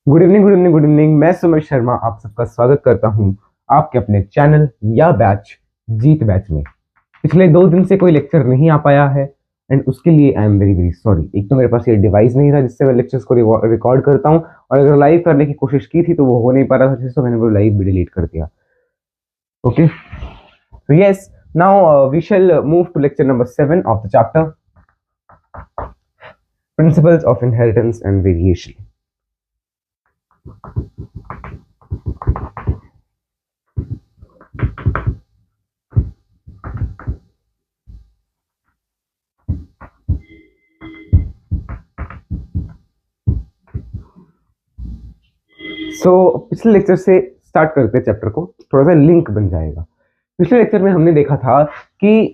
Good evening good evening good evening. मैं सुमित शर्मा आप सबका स्वागत करता हूं आपके अपने चैनल या बैच जीत बैच में। पिछले 2 दिन से कोई लेक्चर नहीं आ पाया है एंड उसके लिए I am very very sorry. एक तो मेरे पास ये डिवाइस नहीं था जिससे मैं लेक्चर्स को रिकॉर्ड करता हूं, और अगर लाइव करने की कोशिश की थी तो वो हो नहीं पा रहा था, जिससे मैंने वो लाइव भी डिलीट कर दिया। Okay, so yes, now we shall move to lecture number 7 of the chapter Principles of Inheritance and Variation. पिछले लेक्चर से स्टार्ट करते हैं चैप्टर को, थोड़ा सा लिंक बन जाएगा। पिछले लेक्चर में हमने देखा था कि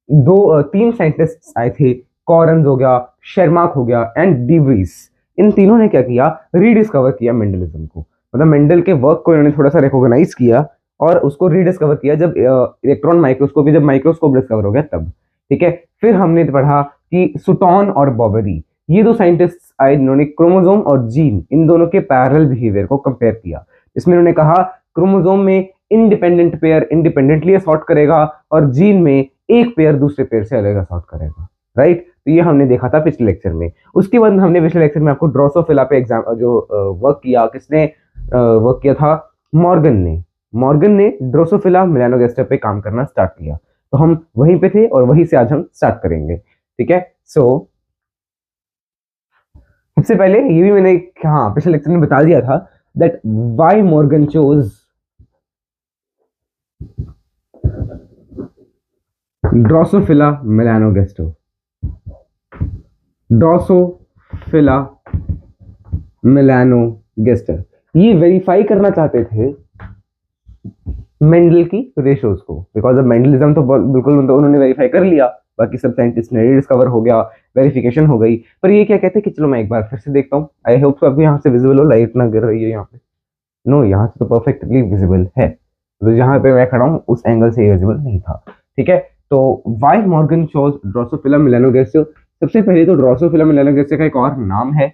तीन साइंटिस्ट आए थे, कॉरन्स हो गया, शेरमार्क हो गया एंड डीवरीज। इन तीनों ने क्या किया, रीडिस्कवर किया मेंडलिज्म को। मतलब मेंडल के वर्क को इन्होंने थोड़ा सा रिकॉग्नाइज किया और उसको रीडिस्कवर किया जब इलेक्ट्रॉन माइक्रोस्कोपी, जब माइक्रोस्कोप डिस्कवर हो गया तब। ठीक है, फिर हमने पढ़ा कि सुटॉन और बॉबरी, ये दो साइंटिस्ट आए जिन्होंने क्रोमोसोम और जीन, इन दोनों के पैरेलल बिहेवियर को कंपेयर किया। इसमें उन्होंने कहा क्रोमोसोम में इंडिपेंडेंट पेयर इंडिपेंडेंटली असॉर्ट करेगा और जीन में एक पेयर दूसरे पेयर से अलग असॉर्ट करेगा। राइट, तो ये हमने देखा था पिछले लेक्चर में। उसके बाद हमने पिछले लेक्चर में आपको ड्रोसोफिला पे एग्जाम जो वर्क किया, किसने वर्क किया था, मॉर्गन ने ड्रोसोफिला मेलानोगास्टर पे काम करना स्टार्ट किया। तो हम वहीं पे थे और वहीं से आज हम स्टार्ट करेंगे। ठीक है, सो सबसे पहले ये भी मैंने हाँ पिछले लेक्चर में बता दिया था that why Morgan chose Drosophila melanogaster. Drosophila melanogaster ये वेरीफाई करना चाहते थे मेंडल की रेशोज को, बिकॉज ऑफ मेंडलिज्म तो बिल्कुल उन्होंने वेरीफाई कर लिया, बाकी सब साइंटिस्ट ने डिस्कवर हो गया, वेरिफिकेशन हो गई। पर ये क्या कहते हैं कि चलो मैं एक बार फिर से देखता हूँ। आई होप सो आपको यहाँ से विजिबल हो, लाइट ना गिर रही है यहाँ पे। नो, यहाँ से तो परफेक्टली विजिबल है, तो जहाँ पे मैं खड़ा हूँ उस एंगल से विजिबल नहीं था। ठीक है, तो why Morgan chose Drosophila melanogaster. सबसे पहले तो ड्रोसोफिला मेलानोगास्टर का एक और नाम है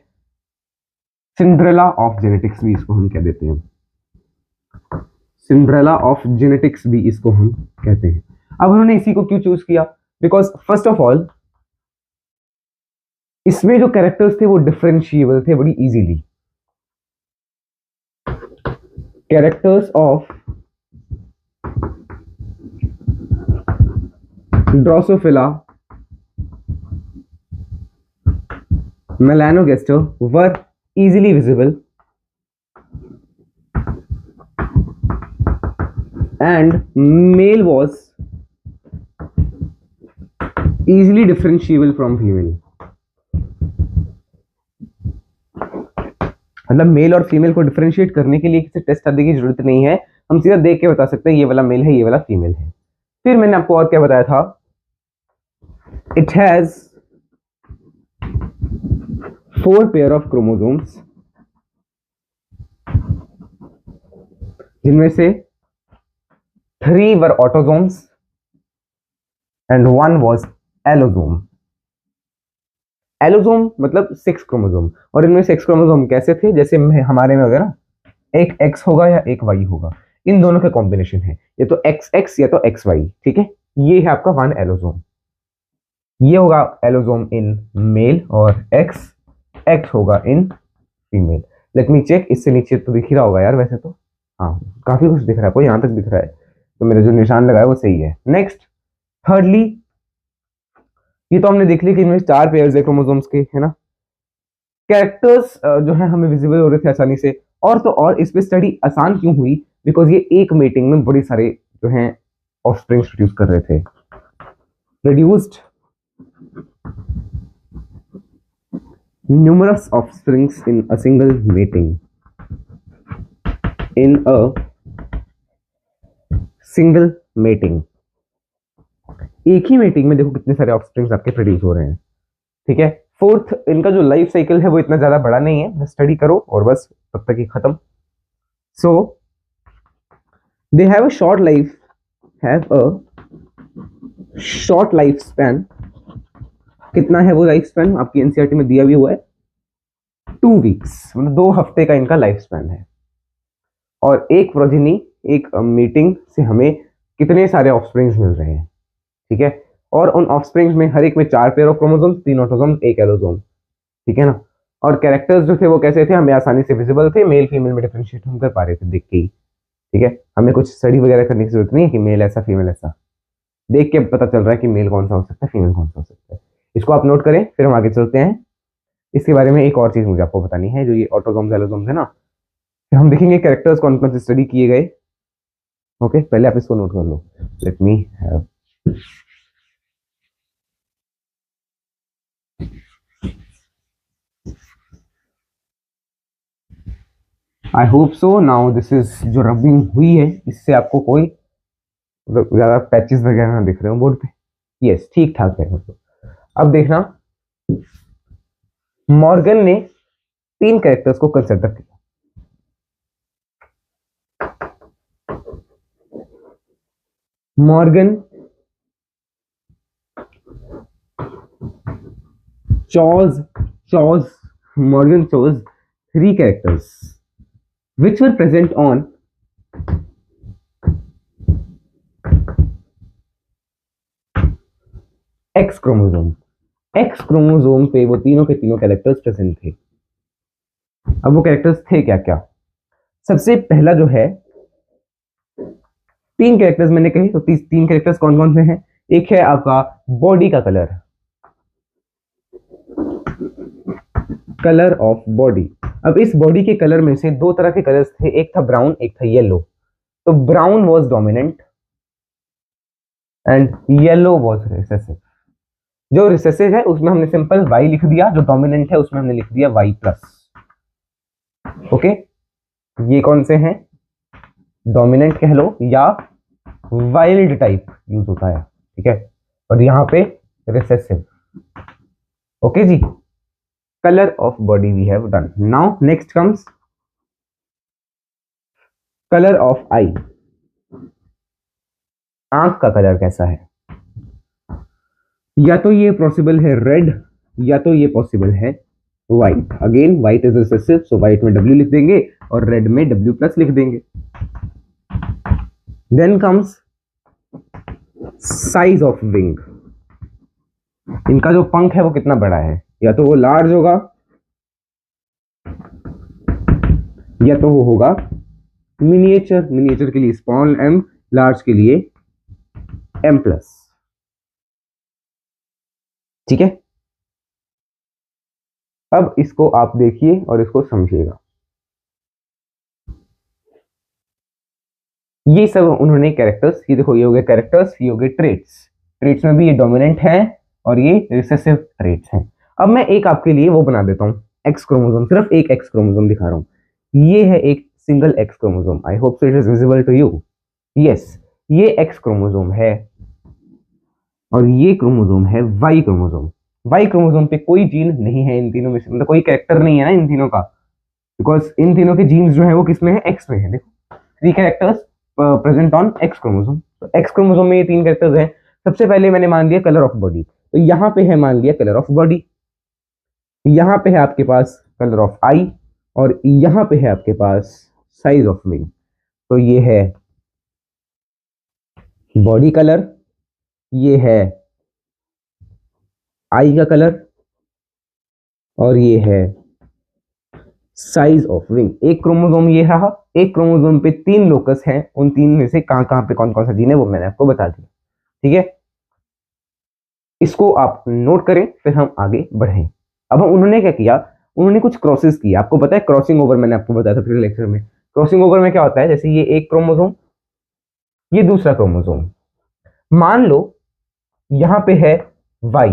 सिंड्रेला ऑफ जेनेटिक्स, भी इसको हम कह देते हैं। सिंड्रेला ऑफ जेनेटिक्स भी इसको हम कहते हैं। अब उन्होंने इसी को क्यों चूज किया, बिकॉज फर्स्ट ऑफ ऑल इसमें जो कैरेक्टर्स थे वो डिफरेंशिएबल थे बड़ी easily. Characters of Drosophila melanogaster were easily visible and male was easily differentiable from female। मतलब मेल और फीमेल को डिफरेंशिएट करने के लिए किसी टेस्ट आदि की जरूरत नहीं है, हम सीधा देख के बता सकते हैं ये वाला मेल है ये वाला फीमेल है। फिर मैंने आपको और क्या बताया था, it has 4 pair of chromosomes, जिनमें से 3 were autosomes and 1 was allosome. Allosome मतलब 6 क्रोमोसोम, और इनमें 6 क्रोमोसोम कैसे थे, जैसे हमारे में वगैरह एक एक्स होगा या एक वाई होगा, इन दोनों का कॉम्बिनेशन है, या तो एक्स एक्स या तो एक्स वाई। ठीक है, ये है आपका 1 एलोसोम। ये होगा एलोसोम इन मेल और एक्स एक्स होगा in female. Let me check, इससे नीचे तो दिख ही रहा होगा यार वैसे तो, हाँ काफी कुछ दिख रहा है, कोई यहाँ तक दिख रहा है, तो मेरा जो निशान लगा है वो सही है। नेक्स्ट, थर्डली, ये तो हमने देख लिया कि इनमें 4 पेयर्स है क्रोमोसोम्स के, है ना। कैरेक्टर्स जो है हमें विजिबल हो रहे थे आसानी से, और तो और इस पे स्टडी आसान क्यों हुई, बिकॉज ये एक मीटिंग में बड़ी सारे जो है ऑफस्प्रिंग्स प्रोड्यूस कर रहे थे। Produced numerous offsprings in a single mating, in a single mating। एक ही मीटिंग में देखो कितने सारे ऑफस्प्रिंग्स आपके प्रोड्यूस हो रहे हैं। ठीक है, फोर्थ, इनका जो लाइफ साइकिल है वो इतना ज्यादा बड़ा नहीं है, स्टडी करो और बस तब तक ही खत्म। So they have a short life, have a short life span. कितना है वो लाइफ स्पैन, आपकी एनसीईआरटी में दिया भी हुआ है, 2 वीक्स, मतलब 2 हफ्ते का इनका लाइफ स्पैन है। और एक प्रोजेनी, एक मीटिंग से हमें कितने सारे ऑफस्प्रिंग्स मिल रहे हैं, ठीक है। और उन ऑफस्प्रिंग्स में हर एक में 4 pair of chromosomes, 3 autosomes, 1 allosome, ठीक है ना। और कैरेक्टर्स जो थे वो कैसे थे, हमें आसानी से विजिबल थे, मेल फीमेल में डिफरेंशिएट हम कर पा रहे थे देख के ही, ठीक है। हमें कुछ स्टडी वगैरह करने की जरूरत नहीं है कि मेल ऐसा फीमेल ऐसा, देख के पता चल रहा है कि मेल कौन सा हो सकता है, फीमेल कौन सा हो सकता है। इसको आप नोट करें, फिर हम आगे चलते हैं। इसके बारे में एक और चीज मुझे आपको बतानी है, जो ये ऑटोसोम्स एलोसोम्स है ना, फिर हम देखेंगे कैरेक्टर्स कौन कौन से स्टडी किए गए। ओके, पहले आप इसको नोट कर लो। Let me have I hope so now this is, जो रबिंग हुई है इससे आपको कोई ज्यादा पैचेस वगैरह ना दिख रहे हो बोर्ड पे। यस, ठीक ठाक है। अब देखना, मॉर्गन ने 3 कैरेक्टर्स को कंसिडर किया। Morgan chose Morgan chose 3 characters which were present on X chromosome. X chromosome पे वो तीनों के तीनों कैरेक्टर्स प्रेजेंट थे। अब वो कैरेक्टर्स थे क्या क्या? सबसे पहला जो है, 3 कैरेक्टर्स मैंने कहे, तो 3 कैरेक्टर्स कौन कौन से हैं? एक है आपका बॉडी का कलर, कलर ऑफ बॉडी। अब इस बॉडी के कलर में से 2 तरह के कलर्स थे, एक था ब्राउन, एक था येलो। तो brown was dominant and yellow was recessive. जो रिसेसिव है उसमें हमने सिंपल y लिख दिया, जो डोमिनेंट है उसमें हमने लिख दिया y प्लस। ओके, ये कौन से हैं? डोमिनेंट कह लो या वाइल्ड टाइप यूज होता है, ठीक है। और यहां पे रिसेसिव। ओके जी, color of body we have done. Now next comes color of eye. आंख का कलर कैसा है? या तो ये पॉसिबल है रेड, या तो ये पॉसिबल है white. Again white is recessive, so white में W लिख देंगे और रेड में W प्लस लिख देंगे। Then comes size of wing. इनका जो पंख है वो कितना बड़ा है? या तो वो लार्ज होगा, या तो वो होगा मिनिएचर। मिनिएचर के लिए स्मॉल m, लार्ज के लिए m प्लस, ठीक है। अब इसको आप देखिए और इसको समझिएगा। ये सब उन्होंने कैरेक्टर्स, ये देखो, ये हो गए कैरेक्टर्स, ये हो गए ट्रेट्स। ट्रेट्स में भी ये डोमिनेंट है और ये रिसेसिव ट्रेट्स हैं। अब मैं एक आपके लिए वो बना देता हूँ, एक्स क्रोमोसोम, सिर्फ एक एक्स क्रोमोसोम दिखा रहा हूँ। ये है एक single X chromosome. I hope so it is visible to you. Yes, ये एक्स क्रोमोसोम है और ये क्रोमोसोम है वाई क्रोमोसोम। वाई क्रोमोसोम पे कोई जीन नहीं है इन तीनों में से, मतलब कोई कैरेक्टर नहीं है ना इन तीनों का, बिकॉज इन तीनों के जीन्स जो है वो किसमें है? एक्स में है। देखो, 3 characters present on X chromosome. तो एक्स क्रोमोसोम में ये 3 कैरेक्टर्स हैं। सबसे पहले मैंने मान लिया कलर ऑफ बॉडी, तो यहाँ पे है मान लिया कलर ऑफ बॉडी, यहाँ पे है आपके पास कलर ऑफ आई, और यहाँ पे है आपके पास साइज ऑफ विंग। तो ये है बॉडी कलर, ये है आई का कलर, और ये है साइज ऑफ विंग। एक क्रोमोसोम ये रहा, एक क्रोमोसोम पे 3 लोकस हैं, उन 3 में से कहां कहां पे कौन कौन सा जीन है वो मैंने आपको बता दिया, ठीक है। इसको आप नोट करें, फिर हम आगे बढ़ें। अब उन्होंने क्या किया, उन्होंने कुछ क्रॉसेस किए। आपको पता है क्रॉसिंग ओवर, मैंने आपको बताया था पिछले लेक्चर में। क्रॉसिंग ओवर में क्या होता है, जैसे ये एक क्रोमोसोम, ये दूसरा क्रोमोसोम, मान लो यहां पे है y,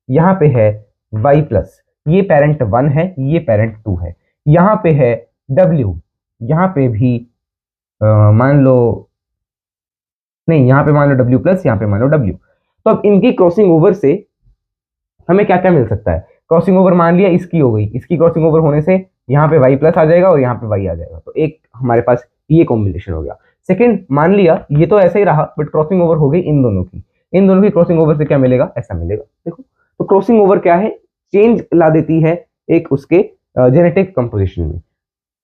यहां पे है y प्लस, ये पेरेंट 1 है, ये पेरेंट 2 है। यहां पे है w, यहां पे भी मान लो, नहीं, यहां पे मान लो w प्लस, यहां पे मान लो w। तो अब इनकी क्रॉसिंग ओवर से हमें क्या क्या मिल सकता है? क्रॉसिंग ओवर मान लिया इसकी हो गई, इसकी क्रॉसिंग ओवर होने से यहाँ पे y प्लस आ जाएगा और यहाँ पे y आ जाएगा। तो एक हमारे पास ये कॉम्बिनेशन हो गया। सेकंड, मान लिया ये तो ऐसे ही रहा, बट क्रॉसिंग ओवर हो गई इन दोनों की। इन दोनों की क्रॉसिंग ओवर से क्या मिलेगा? ऐसा मिलेगा। देखो, तो क्रॉसिंग ओवर क्या है? चेंज ला देती है एक उसके जेनेटिक कंपोजिशन में,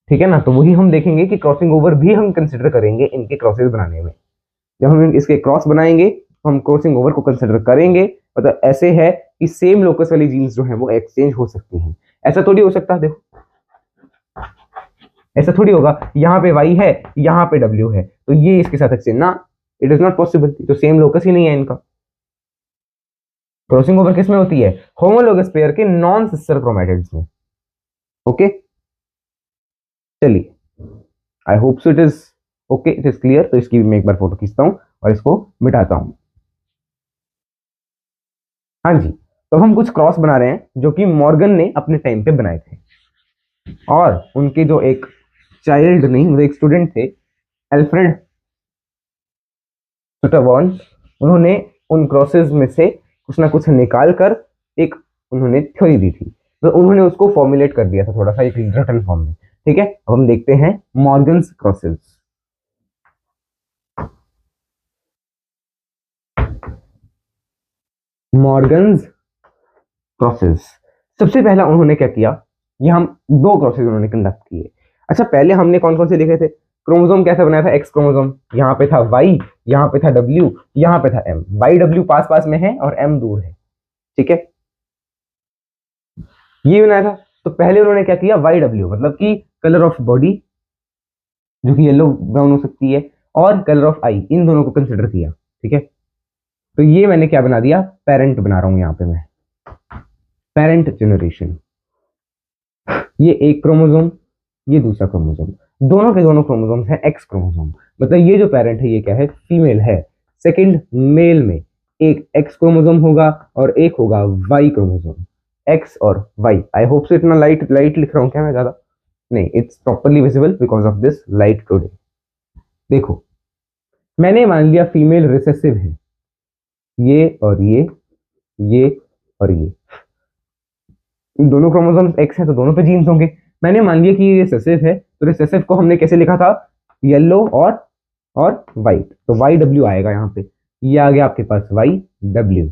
ठीक है ना। तो वही हम देखेंगे कि क्रॉसिंग ओवर भी हम कंसिडर करेंगे इनके क्रॉसेस बनाने में। जब हम इसके क्रॉस बनाएंगे तो हम क्रॉसिंग ओवर को कंसिडर करेंगे। मतलब ऐसे है कि सेम लोकस वाली जीन्स जो है वो एक्सचेंज हो सकती हैं। ऐसा थोड़ी हो सकता, देखो ऐसा थोड़ी होगा, यहाँ पे y है यहाँ पे w है तो ये इसके साथ एक्सचेंज ना, इट इज नॉट पॉसिबल। तो सेम लोकस ही नहीं है इनका। क्रॉसिंग ओवर किस में होती है? होमोलोगस पेयर के नॉन सिस्टर क्रोमैटिड्स में। ओके चलिए, आई hope so it is okay, it is clear. तो इसकी भी मैं एक बार फोटो खींचता हूं और इसको मिटाता हूं। हाँ जी, तो हम कुछ क्रॉस बना रहे हैं जो कि मॉर्गन ने अपने टाइम पे बनाए थे, और उनके जो एक चाइल्ड नहीं वो एक स्टूडेंट थे, एल्फ्रेड सुटरबॉर्न, उन्होंने उन क्रॉसेस में से कुछ ना कुछ निकाल कर एक उन्होंने थ्योरी दी थी। तो उन्होंने उसको फॉर्मुलेट कर दिया था थोड़ा सा एक रिटन फॉर्म में। ठीक है, अब हम देखते हैं मॉर्गन्स क्रॉसेस। मॉर्गन्स क्रॉसेस, सबसे पहला उन्होंने क्या किया, ये हम दो क्रॉसेस उन्होंने कंडक्ट किए। अच्छा, पहले हमने कौन कौन से देखे थे? क्रोमोसोम कैसा बनाया था? एक्स क्रोमोसोम, यहाँ पे था वाई, यहाँ पे था डब्ल्यू, यहाँ पे था एम। वाई डब्ल्यू पास पास में है और एम दूर है, ठीक है, ये बनाया था। तो पहले उन्होंने क्या किया, वाई डब्ल्यू मतलब कि कलर ऑफ बॉडी जो कि येलो ब्राउन हो सकती है, और कलर ऑफ आई, इन दोनों को कंसिडर किया। ठीक है, तो ये मैंने क्या बना दिया, पेरेंट बना रहा हूं यहां पे मैं, पेरेंट जनरेशन। ये एक क्रोमोसोम, ये दूसरा क्रोमोसोम, दोनों के दोनों क्रोमोसोम्स हैं एक्स क्रोमोसोम। मतलब ये जो पेरेंट है ये क्या है, फीमेल है। सेकंड, मेल में एक एक्स क्रोमोसोम होगा और एक होगा वाई क्रोमोसोम, एक्स और वाई। आई होप से इतना लाइट लाइट लिख रहा हूं क्या मैं ज्यादा? नहीं, it's properly visible because of this light today. देखो, मैंने मान लिया फीमेल रिसेसिव है, ये और ये और ये दोनों क्रोमोसोम्स एक्स हैं तो दोनों पे जीन्स होंगे। मैंने मान लिया कि ये रिसेसिव है, तो रिसेसिव को हमने कैसे लिखा था, येलो और वाइट, तो वाई डब्ल्यू आएगा यहाँ पे। ये आ गया आपके पास Y W,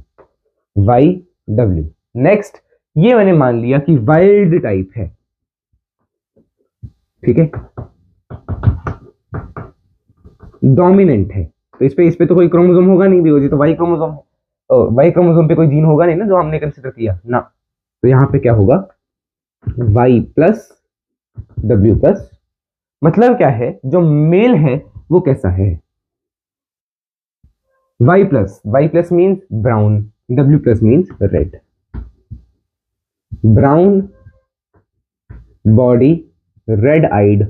Y W. Next, ये मैंने मान लिया कि वाइल्ड टाइप है, ठीक है, डोमिनेंट है। तो इस पे तो कोई क्रोमोसोम होगा नहीं, बिकॉज ये तो वाई क्रोमोसोम है, तो वाई क्रोमोसोम पे कोई जीन होगा नहीं ना जो हमने कंसिडर किया ना। तो यहाँ पे क्या होगा, वाई प्लस डब्ल्यू प्लस। मतलब क्या है, जो मेल है वो कैसा है, Y plus means brown, W plus means red. Brown body, red eyed,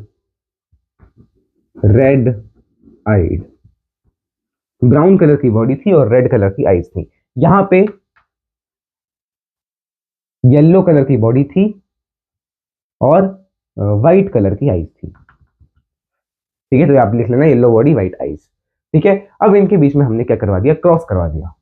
red eyed, brown colour की बॉडी थी और रेड कलर की आईज थी। यहां पे येलो कलर की बॉडी थी और व्हाइट कलर की आईज थी, ठीक है। तो आप लिख लेना येलो बॉडी व्हाइट आईज, ठीक है। अब इनके बीच में हमने क्या करवा दिया, क्रॉस करवा दिया।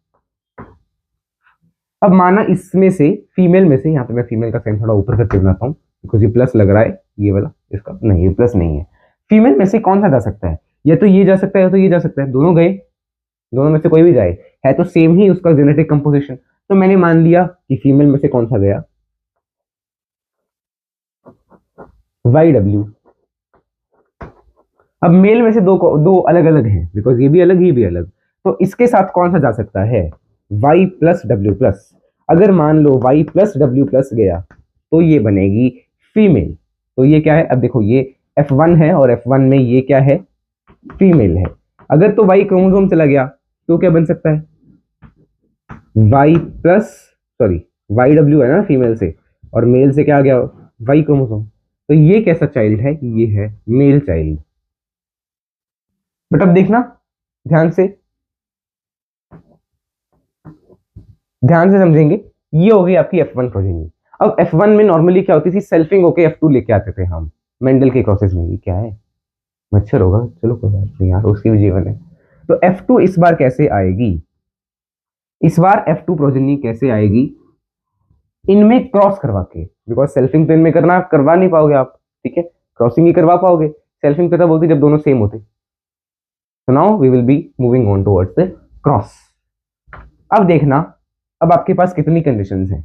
अब माना इसमें से फीमेल में से, यहाँ पे मैं फीमेल का साइन थोड़ा ऊपर करके बनाता हूँ बिकॉज ये प्लस लग रहा है, ये वाला इसका नहीं, ये प्लस नहीं है। फीमेल में से कौन सा जा सकता है, या तो ये जा सकता है या तो ये जा सकता है, दोनों गए, दोनों में से कोई भी जाए, है तो सेम ही उसका जेनेटिक कंपोजिशन। तो मैंने मान लिया कि फीमेल में से कौन सा गया, वाई डब्ल्यू। अब मेल में से दो अलग अलग हैं बिकॉज ये भी अलग ये भी अलग, तो इसके साथ कौन सा जा सकता है, वाई प्लस डब्ल्यू प्लस। अगर मान लो वाई प्लस डब्ल्यू प्लस गया तो ये बनेगी फीमेल। तो ये क्या है, अब देखो ये F1 है और F1 में ये क्या है, फीमेल है। अगर तो वाई क्रोमोसोम चला गया तो क्या बन सकता है, Y plus, sorry Y W है ना फीमेल से, और मेल से क्या आ गया, वाई क्रोमोसोम। तो ये कैसा चाइल्ड है, ये है मेल चाइल्ड। बट अब देखना ध्यान से, ध्यान से समझेंगे, ये हो गई आपकी F1 प्रोजेनी। अब F1 में नॉर्मली क्या होती थी, सेल्फिंग होके F2 लेके आते थे हम मेंडल के प्रोसेस में। ये क्या है, मच्छर होगा, चलो कोई बात नहीं यार, उसकी भी जीवन है। तो F2 इस बार कैसे आएगी, इस बार F2 प्रोजेनी कैसे आएगी, इनमें क्रॉस करवा के, बिकॉज सेल्फिंग तो इनमें करवा नहीं पाओगे आप, ठीक है, क्रॉसिंग ही करवा पाओगे। सेल्फिंग तो तब होती जब दोनों सेम होते। So now we will be moving on towards the cross। अब देखना, अब आपके पास कितनी कंडीशंस हैं,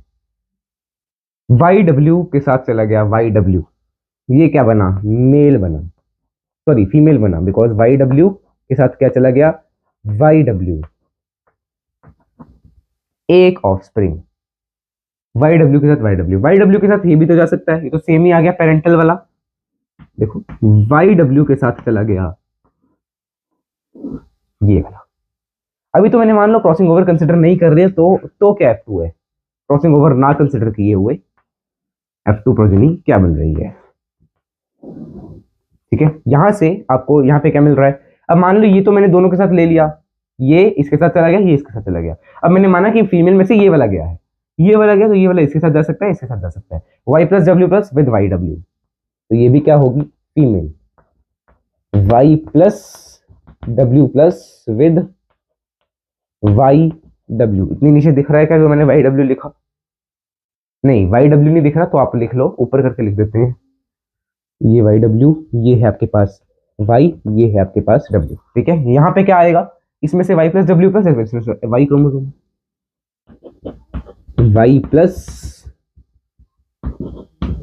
वाई डब्ल्यू के साथ चला गया वाई डब्ल्यू, ये क्या बना, मेल बना, सॉरी फीमेल बना, बिकॉज वाई डब्ल्यू के साथ क्या चला गया, वाई डब्ल्यू, एक ऑफस्प्रिंग, वाई डब्ल्यू के साथ वाई डब्ल्यू, वाई डब्ल्यू के साथ ये भी तो जा सकता है, ये तो सेम ही आ गया पेरेंटल वाला। देखो वाई डब्ल्यू के साथ चला गया ये वाला। अभी तो मैंने मान लो क्रॉसिंग ओवर कंसिडर नहीं कर रहे तो क्या F2 है, क्रॉसिंग ओवर ना कंसिडर किए हुए F2 प्रोजेनी क्या बन रही है। ठीक है, यहां से आपको यहां पे क्या मिल रहा है, अब मान लो ये तो मैंने दोनों के साथ ले लिया, ये इसके साथ चला गया, ये इसके साथ चला गया, अब मैंने माना कि फीमेल में से ये वाला गया है, ये वाला गया, तो ये वाला इसके साथ जा सकता है, इसके साथ जा सकता है, Y plus W plus with Y W, तो ये भी क्या होगी, female, Y plus W plus with Y W. इतनी नीचे दिख रहा है क्या जो मैंने वाई डब्ल्यू लिखा, नहीं वाई डब्ल्यू नहीं दिख रहा, तो आप लिख लो, ऊपर करके लिख देते हैं, ये वाई डब्ल्यू, ये है आपके पास वाई, ये है आपके पास डब्ल्यू। ठीक है, यहाँ पे क्या आएगा, इसमें से Y plus W plus Y chromosome, Y plus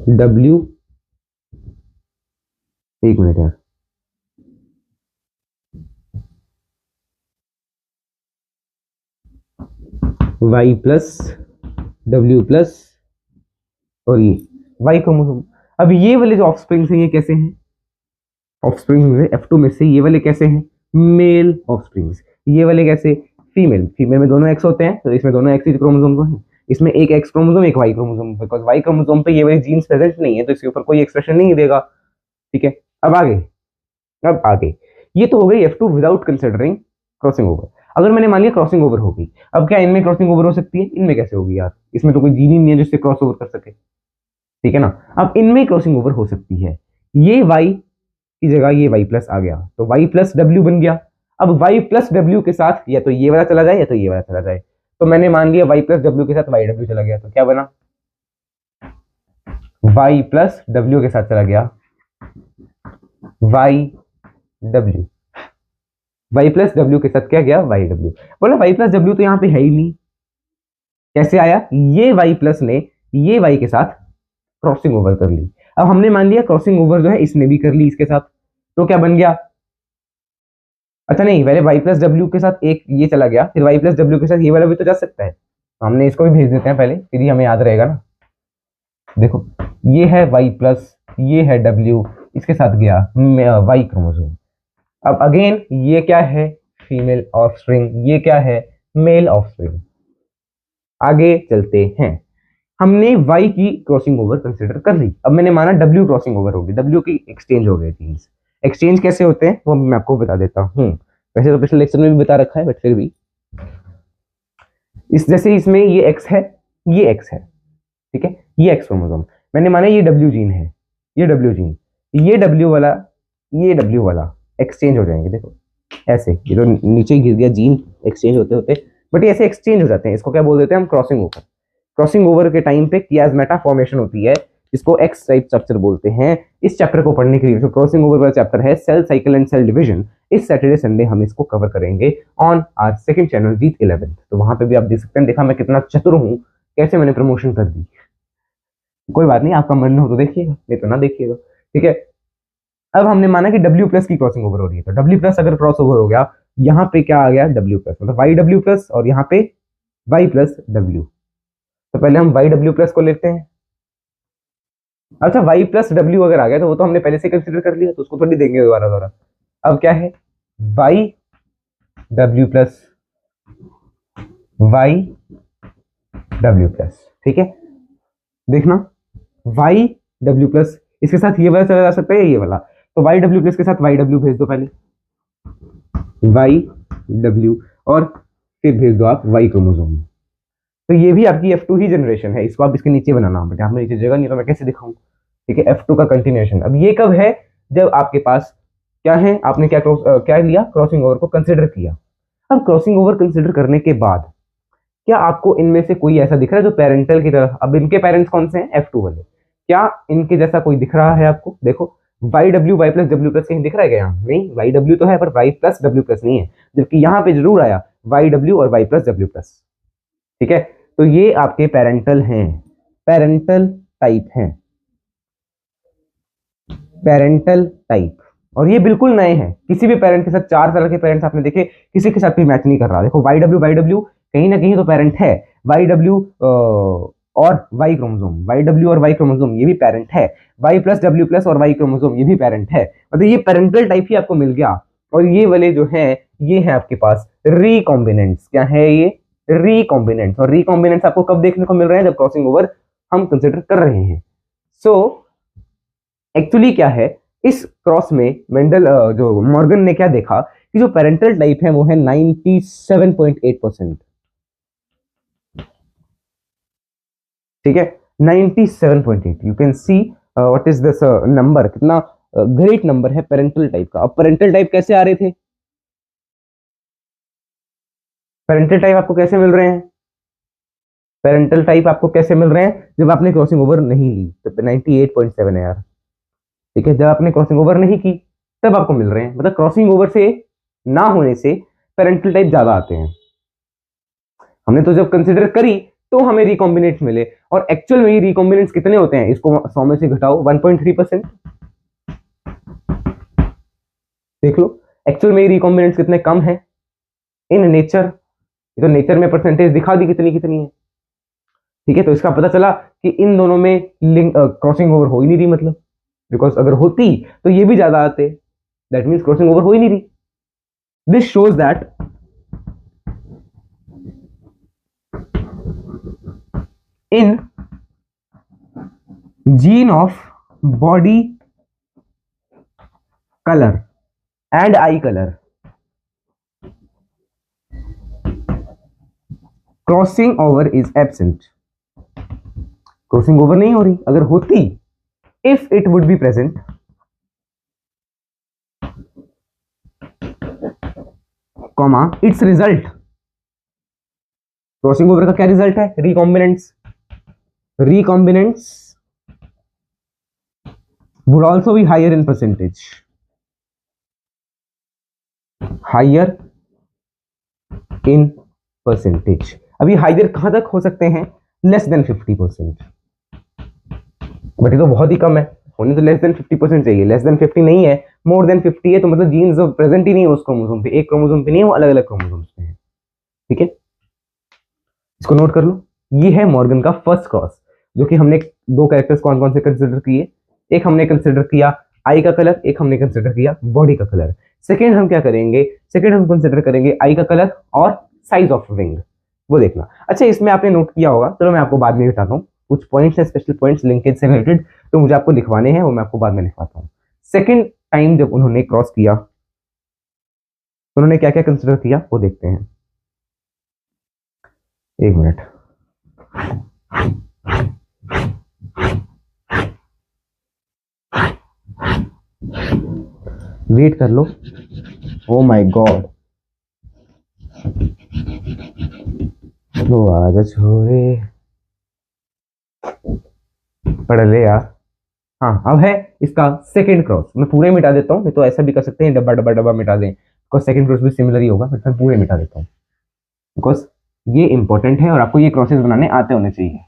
W, एक मिनट यार, वाई प्लस डब्ल्यू प्लस और ये वाई क्रोमोसोम। अब ये वाले जो ऑफस्प्रिंग्स हैं ये कैसे हैं, ऑफस्प्रिंग्स में F2 में से ये वाले कैसे हैं, मेल ऑफस्प्रिंग्स, ये वाले कैसे, फीमेल, फीमेल में दोनों एक्स होते हैं, तो इसमें दोनों एक्स ही क्रोमोसोम तो हैं, इसमें एक एक्स क्रोमोसोम एक Y chromosome, because Y chromosome पे ये वाले जीन्स प्रेजेंट नहीं है, तो इसके ऊपर कोई एक्सप्रेशन नहीं देगा। ठीक है, अब आगे ये तो हो गई F2 without considering crossing over. अगर मैंने मान लिया क्रॉसिंग ओवर होगी, अब क्या इनमें क्रॉसिंग ओवर हो सकती है, इनमें कैसे होगी यार, इसमें तो कोई जीन ही नहीं है जिससे क्रॉस ओवर कर सके। ठीक है ना, अब इनमें क्रॉसिंग ओवर हो सकती है, ये वाई की जगह ये वाई प्लस आ गया, तो वाई प्लस डब्ल्यू बन गया। अब वाई प्लस डब्ल्यू के साथ या तो ये वाला चला जाए या तो ये वाला चला जाए, तो मैंने मान लिया वाई प्लस डब्ल्यू के साथ वाई डब्ल्यू चला गया, तो क्या बना, वाई प्लस डब्ल्यू के साथ चला गया Y W, Y plus W के साथ क्या गया, वाई डब्ल्यू। बोला वाई प्लस डब्ल्यू तो यहाँ पे है ही नहीं, कैसे आया, ये वाई प्लस ने ये वाई के साथ क्रॉसिंग ओवर कर ली। अब हमने मान लिया क्रॉसिंग ओवर जो है इसने भी कर ली इसके साथ, तो क्या बन गया, अच्छा नहीं, पहले वाई प्लस डब्ल्यू के साथ एक ये चला गया, फिर वाई प्लस डब्ल्यू के साथ ये वाला भी तो जा सकता है, तो हमने इसको भी भेज देते हैं पहले, फिर ही हमें याद रहेगा ना। देखो ये है वाई प्लस, ये है डब्ल्यू, इसके साथ गया वाई क्रोमोसोम। अब अगेन ये क्या है, फीमेल ऑफस्प्रिंग, ये क्या है, मेल ऑफस्प्रिंग। आगे चलते हैं, हमने y की क्रॉसिंग ओवर कंसिडर कर ली, अब मैंने माना w क्रॉसिंग ओवर होगी, w की एक्सचेंज हो गए जीन्स। एक्सचेंज कैसे होते हैं वो मैं आपको बता देता हूँ, वैसे तो पिछले लेक्चर में भी बता रखा है, बट फिर भी इस जैसे इसमें ये x है, ये x है, ठीक है, ये x क्रोमोसोम, मैंने माना ये w जीन है, ये w जीन, ये w वाला, ये w वाला एक्सचेंज हो जाएंगे। देखो ऐसे, ये तो नीचे गिर गया जीन एक्सचेंज होते होते, बट ये ऐसे एक्सचेंज हो जाते हैं, इसको क्या बोल देते हैं हम, क्रॉसिंग ओवर। क्रॉसिंग ओवर के टाइम पे कियास्मेटा फॉर्मेशन होती है, जिसको एक्स टाइप स्ट्रक्चर बोलते हैं। इस चैप्टर को पढ़ने के लिए जो क्रॉसिंग ओवर वाला चैप्टर है, cell cycle and cell division, इस सैटरडे संडे हम इसको कवर करेंगे on our second channel Jeet 11। तो वहां पे भी आप देख सकते हैं, देखा मैं कितना चतुर हूँ, कैसे मैंने प्रमोशन कर दी। कोई बात नहीं, आपका मन हो तो देखिएगा, नहीं तो ना देखिएगा। ठीक है, अब हमने माना कि W प्लस की क्रॉसिंग ओवर हो रही है, तो W प्लस अगर क्रॉस ओवर हो गया, यहाँ पे क्या आ गया, W प्लस, मतलब वाई डब्ल्यू प्लस, और यहाँ पे वाई प्लस डब्ल्यू। तो पहले हम वाई डब्ल्यू प्लस को लेते हैं। अच्छा, वाई प्लस डब्ल्यू अगर आ गया तो वो तो हमने पहले से कंसिडर कर लिया, तो उसको थोड़ी देंगे दोबारा दोबारा। अब क्या है, Y W plus Y W plus. ठीक है, देखना वाई डब्ल्यू प्लस, इसके साथ ये वाला चला जा सकता है, ये वाला, तो वाई डब्ल्यू प्लस के साथ वाई डब्ल्यू भेज दो पहले, वाई डब्ल्यू, और फिर भेज दो आप वाई क्रोमोसोम। तो ये भी आपकी F2 ही जनरेशन है, इसको आप इसके नीचे बनाना, बट यहाँ पे नीचे जगह नहीं, तो मैं कैसे दिखाऊं। ठीक है, F2 का कंटिन्यूएशन। अब ये कब है, जब आपके पास क्या है, आपने क्या लिया, क्रॉसिंग ओवर को कंसिडर किया। अब क्रॉसिंग ओवर कंसिडर करने के बाद क्या आपको इनमें से कोई ऐसा दिख रहा है जो पेरेंटल की तरफ, अब इनके पेरेंट्स कौन से हैं, F2 वाले, क्या इनके जैसा कोई दिख रहा है आपको, देखो Y W Y plus W plus कहीं दिख रहा है क्या, यहाँ नहीं, वाई डब्ल्यू तो है पर वाई प्लस डब्ल्यू प्लस नहीं है, जबकि यहाँ पे जरूर आया वाई डब्ल्यू और वाई प्लस डब्ल्यू प्लस। ठीक है, तो ये आपके पेरेंटल हैं, पेरेंटल टाइप हैं, पेरेंटल टाइप। और ये बिल्कुल नए हैं, किसी भी पेरेंट के साथ, 4 साल के पेरेंट्स आपने देखे, किसी के साथ भी मैच नहीं कर रहा। देखो YW कहीं ना कहीं तो पेरेंट है, YW और वाई क्रोमोसोम, YW और वाई क्रोमोसोम ये भी पेरेंट है, Y+W+ और वाई क्रोमोसोम ये भी पेरेंट है। मतलब ये पेरेंटल टाइप ही आपको मिल गया। और ये वाले जो है ये है आपके पास रिकॉम्बिनेंट्स। क्या है ये? रिकॉम्बिनेंट्स। और रिकॉम्बिनेंट्स आपको कब देखने को मिल रहे हैं? जब क्रॉसिंग ओवर हम कंसिडर कर रहे हैं। सो एक्चुअली क्या है, इस क्रॉस में मेंडल जो मॉर्गन ने क्या देखा कि जो पेरेंटल टाइप है वो है 97.8%। ठीक है, 97.8। You can see what is this number, कितना ग्रेट नंबर है पेरेंटल टाइप का। अब पेरेंटल टाइप कैसे आ रहे थे? पेरेंटल टाइप आपको कैसे मिल रहे हैं? पेरेंटल टाइप आपको कैसे मिल रहे हैं? जब आपने क्रॉसिंग ओवर नहीं ली तो 98.7 है यार। ठीक है, जब आपने क्रॉसिंग ओवर नहीं की तब आपको मिल रहे हैं। मतलब क्रॉसिंग ओवर से ना होने से पेरेंटल टाइप ज्यादा आते हैं। हमने तो जब कंसिडर करी तो हमें रिकॉम्बिनेट्स मिले, और एक्चुअल में ये रिकॉम्बिनेट्स कितने होते हैं? इसको 100 में से घटाओ 1.3%, देख लो एक्चुअल में रिकॉम्बिनेंट्स कितने कम है इन नेचर। ये तो नेचर में परसेंटेज दिखा दी कितनी कितनी है। ठीक है, तो इसका पता चला कि इन दोनों में लिंक क्रॉसिंग ओवर हो ही नहीं रही। मतलब बिकॉज अगर होती तो ये भी ज्यादा आते, दैट मीन्स क्रॉसिंग ओवर हो ही नहीं रही। This shows that in gene of body colour and I colour crossing over is absent. Crossing over नहीं हो रही। अगर होती, if it would be present, comma it's result. Crossing over का क्या रिजल्ट है? Recombinants. Recombinants would also be higher in percentage, higher in percentage। अभी higher कहां तक हो सकते हैं? Less than 50%। बट ये तो बहुत ही कम है, होने तो लेस देन 50% चाहिए। लेस देन 50 नहीं है, मोर देन 50 है, तो मतलब जीन्स जो प्रेजेंट ही नहीं है उस क्रोमोसोम पे, एक क्रोमोसोम पे नहीं है, वो अलग अलग क्रोमोसोम्स पे है। ठीक है, इसको नोट कर लो। ये है मॉर्गन का फर्स्ट क्रॉस, जो कि हमने दो कैरेक्टर्स कौन कौन से कंसिडर किए? एक हमने कंसिडर किया आई का कलर, एक हमने कंसिडर किया बॉडी का कलर। सेकेंड हम क्या करेंगे? सेकेंड हम कंसिडर करेंगे आई का कलर और साइज ऑफ विंग, वो देखना। अच्छा, इसमें आपने नोट किया होगा, चलो मैं आपको बाद में बताता हूँ। कुछ पॉइंट्स है, स्पेशल पॉइंट्स लिंकेज से रिलेटेड, तो मुझे आपको लिखवाने हैं, वो मैं आपको बाद में लिखवाता हूँ। सेकेंड टाइम जब उन्होंने क्रॉस किया तो उन्होंने क्या क्या कंसिडर किया वो देखते हैं। एक मिनट, वेट कर लो। ओ माय गॉड, वो आजा छोरे, पढ़ ले यार। हाँ, अब है इसका सेकंड क्रॉस। मैं पूरे मिटा देता हूँ, नहीं तो ऐसा भी कर सकते हैं डब्बा डब्बा डब्बा मिटा दें, बिकॉज सेकंड क्रॉस भी सिमिलर ही होगा, बट मैं पूरे मिटा देता हूँ बिकॉज ये इंपॉर्टेंट है और आपको ये क्रॉसेस बनाने आते होने चाहिए।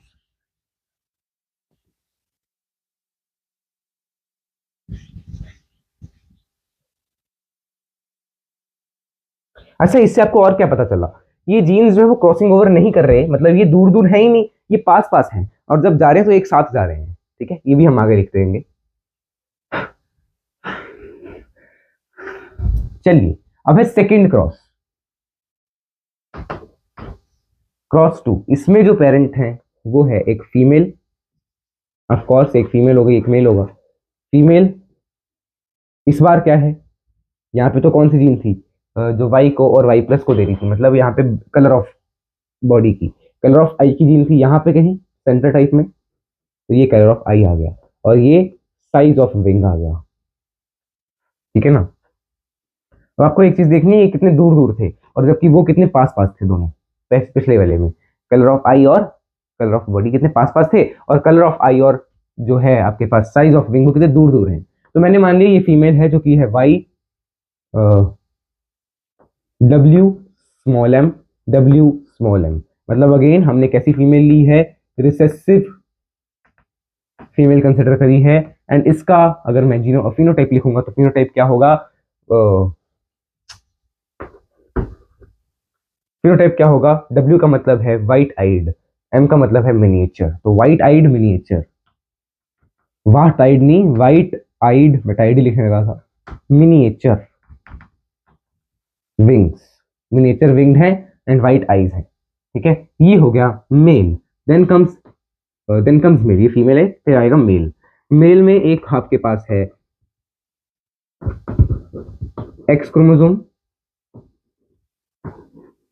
अच्छा, इससे आपको और क्या पता चला? ये जीन्स जो है वो क्रॉसिंग ओवर नहीं कर रहे, मतलब ये दूर दूर है ही नहीं, ये पास पास हैं, और जब जा रहे हैं तो एक साथ जा रहे हैं। ठीक है, ये भी हम आगे लिख देंगे। चलिए, अब है सेकंड क्रॉस, क्रॉस 2। इसमें जो पेरेंट है वो है एक फीमेल, ऑफ कोर्स एक फीमेल होगी, एक मेल होगा। फीमेल इस बार क्या है, यहाँ पे तो कौन सी जीन थी जो वाई को और वाई+ को दे रही थी, मतलब यहाँ पे कलर ऑफ बॉडी की, कलर ऑफ आई की जीन थी यहाँ पे कहीं सेंटर टाइप में, तो ये कलर ऑफ आई आ गया, और ये साइज ऑफ विंग आ गया। ठीक है ना? अब आपको एक चीज देखनी है, ये कितने दूर दूर थे, और जबकि वो कितने पास पास थे दोनों। पिछले वाले में कलर ऑफ आई और कलर ऑफ बॉडी कितने पास पास थे, और कलर ऑफ आई और जो है आपके पास साइज ऑफ विंग वो कितने दूर दूर हैं। तो मैंने मान लिया ये फीमेल है जो कि है वाई W m, मतलब अगेन हमने कैसी फीमेल ली है? रिसेसिव फीमेल कंसिडर करी है। एंड इसका अगर मैं फिनोटाइप लिखूंगा तो फिनोटाइप क्या होगा, फिनोटाइप क्या होगा, W का मतलब है वाइट आइड, M का मतलब है मिनिएचर, तो white eyed miniature, white eyed नहीं वाइट आइड, मैं टाइड लिखने लगा था, मिनिएचर विंग्स, मिनिएचर विंग्ड है एंड वाइट आईज है, ठीक है। ये हो गया मेल। देन कम्स मेल, ये फीमेल है, फिर आएगा मेल। मेल में एक आपके पास है X chromosome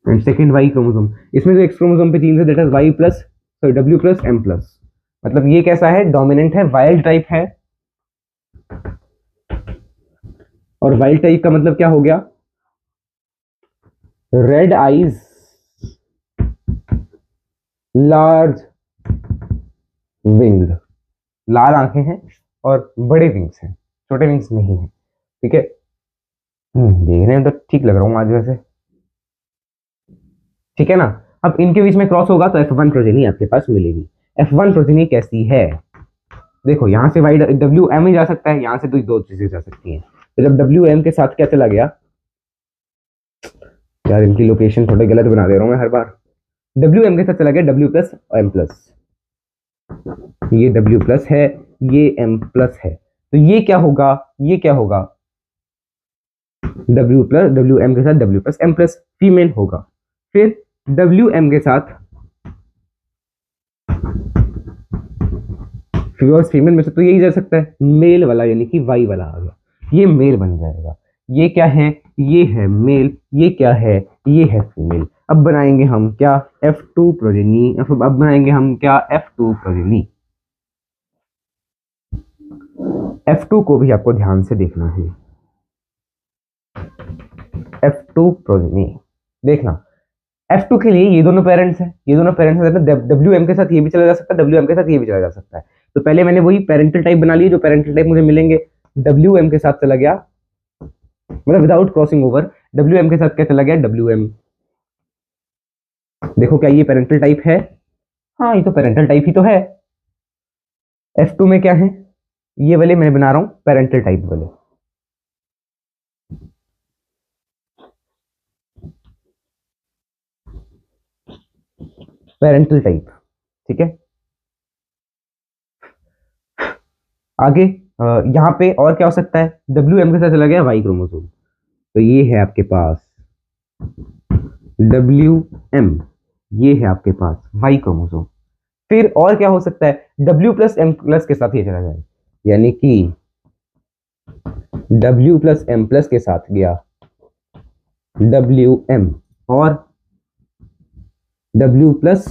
and second Y chromosome. इसमें जो एक्स क्रोमोसोम पे जीन्स है that is Y plus, sorry W plus M plus, मतलब ये कैसा है, डोमिनेंट है, वाइल्ड टाइप है। और वाइल्ड टाइप का मतलब क्या हो गया, रेड आईज, लार्ज विंग्ड, लाल आंखें हैं और बड़े विंग्स हैं, छोटे विंग्स नहीं है, ठीक है। देखने में तो ठीक लग रहा हूँ आज वैसे, ठीक है ना। अब इनके बीच में क्रॉस होगा तो F1 प्रोजेनी आपके पास मिलेगी। F1 प्रोजेनी कैसी है, देखो यहां से वाई डब्ल्यू एम ही जा सकता है, यहां से तो दो चीजें जा सकती हैं। तो जब डब्ल्यू एम के साथ क्या चला गया, यार इनकी लोकेशन थोड़े गलत बना दे रहा हूं मैं हर बार, डब्ल्यू एम के साथ चला गया डब्ल्यू प्लस और एम प्लस, ये डब्ल्यू प्लस है, ये एम प्लस है, तो ये क्या होगा, ये क्या होगा, डब्ल्यू एम के साथ W plus M plus female होगा। फिर डब्ल्यू एम के साथ फीमेल में से तो यही जा सकता है मेल वाला, यानी कि वाई वाला आ गया, ये मेल बन जाएगा। ये क्या है, ये है मेल, ये क्या है, ये है फीमेल। अब बनाएंगे हम क्या, F2 प्रोजेनी, अब बनाएंगे हम क्या, F2 प्रोजेनी। F2 को भी आपको ध्यान से देखना है, F2 प्रोजेनी देखना। F2 के लिए ये दोनों पेरेंट्स हैं, ये दोनों पेरेंट्स हैं, WM के साथ ये भी चला जा सकता है, WM के साथ ये भी चला जा सकता है। तो पहले मैंने वही पेरेंटल टाइप बना लिए, जो पेरेंटल टाइप मुझे मिलेंगे, WM के साथ चला गया, मतलब विदाउट क्रॉसिंग ओवर, WM के साथ क्या चला गया, WM। देखो क्या ये पेरेंटल टाइप है, हाँ ये तो पेरेंटल टाइप ही तो है। F2 में क्या है, ये वाले मैं बना रहा हूं पेरेंटल टाइप वाले, पेरेंटल टाइप, ठीक है। आगे यहाँ पे और क्या हो सकता है, WM के साथ चला गया वाई क्रोमोसोम, तो ये है आपके पास WM, ये है आपके पास वाई क्रोमोसोम। फिर और क्या हो सकता है, W प्लस एम प्लस के साथ ये चला जाए, यानी कि W प्लस एम प्लस के साथ गया WM और W प्लस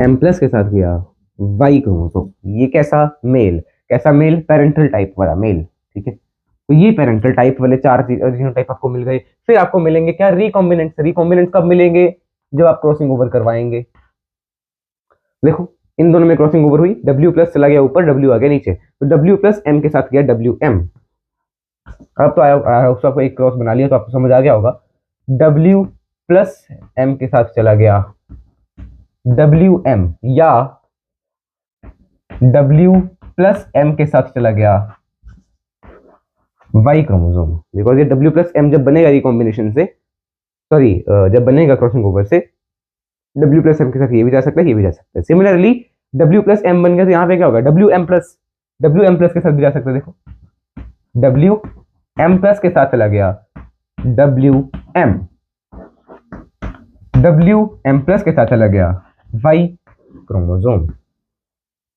एम प्लस के साथ गया वाई क्रोमोसोम। ये कैसा मेल, कैसा मेल, पेरेंटल टाइप वाला मेल, ठीक है। तो ये पेरेंटल टाइप वाले चार जीनोटाइप आपको मिल गए। फिर आपको मिलेंगे क्या, रिकॉम्बिनेंट्स। रिकॉम्बिनेंट्स कब मिलेंगे, जब आप क्रॉसिंग ओवर करवाएंगे। देखो इन दोनों में क्रॉसिंग ओवर हुई, W प्लस चला गया ऊपर, W आ गया नीचे, तो W प्लस M के साथ गया WM। अब तो आपको एक क्रॉस बना लिया तो आपको समझ आ गया होगा, W प्लस M के साथ चला गया WM, या W प्लस M के साथ चला गया वाई क्रोमोसोम। बिकॉज ये W प्लस M जब बनेगा रिकॉम्बिनेशन से, सॉरी जब बनेगा क्रॉसिंग ओवर से, W प्लस M के साथ ये भी जा सकता है, ये भी जा सकता है। सिमिलरली W प्लस M बन गया तो यहाँ पे क्या होगा, WM प्लस के साथ भी जा सकता है। देखो WM प्लस के साथ चला गया WM प्लस के साथ चला गया वाई क्रोमोसोम।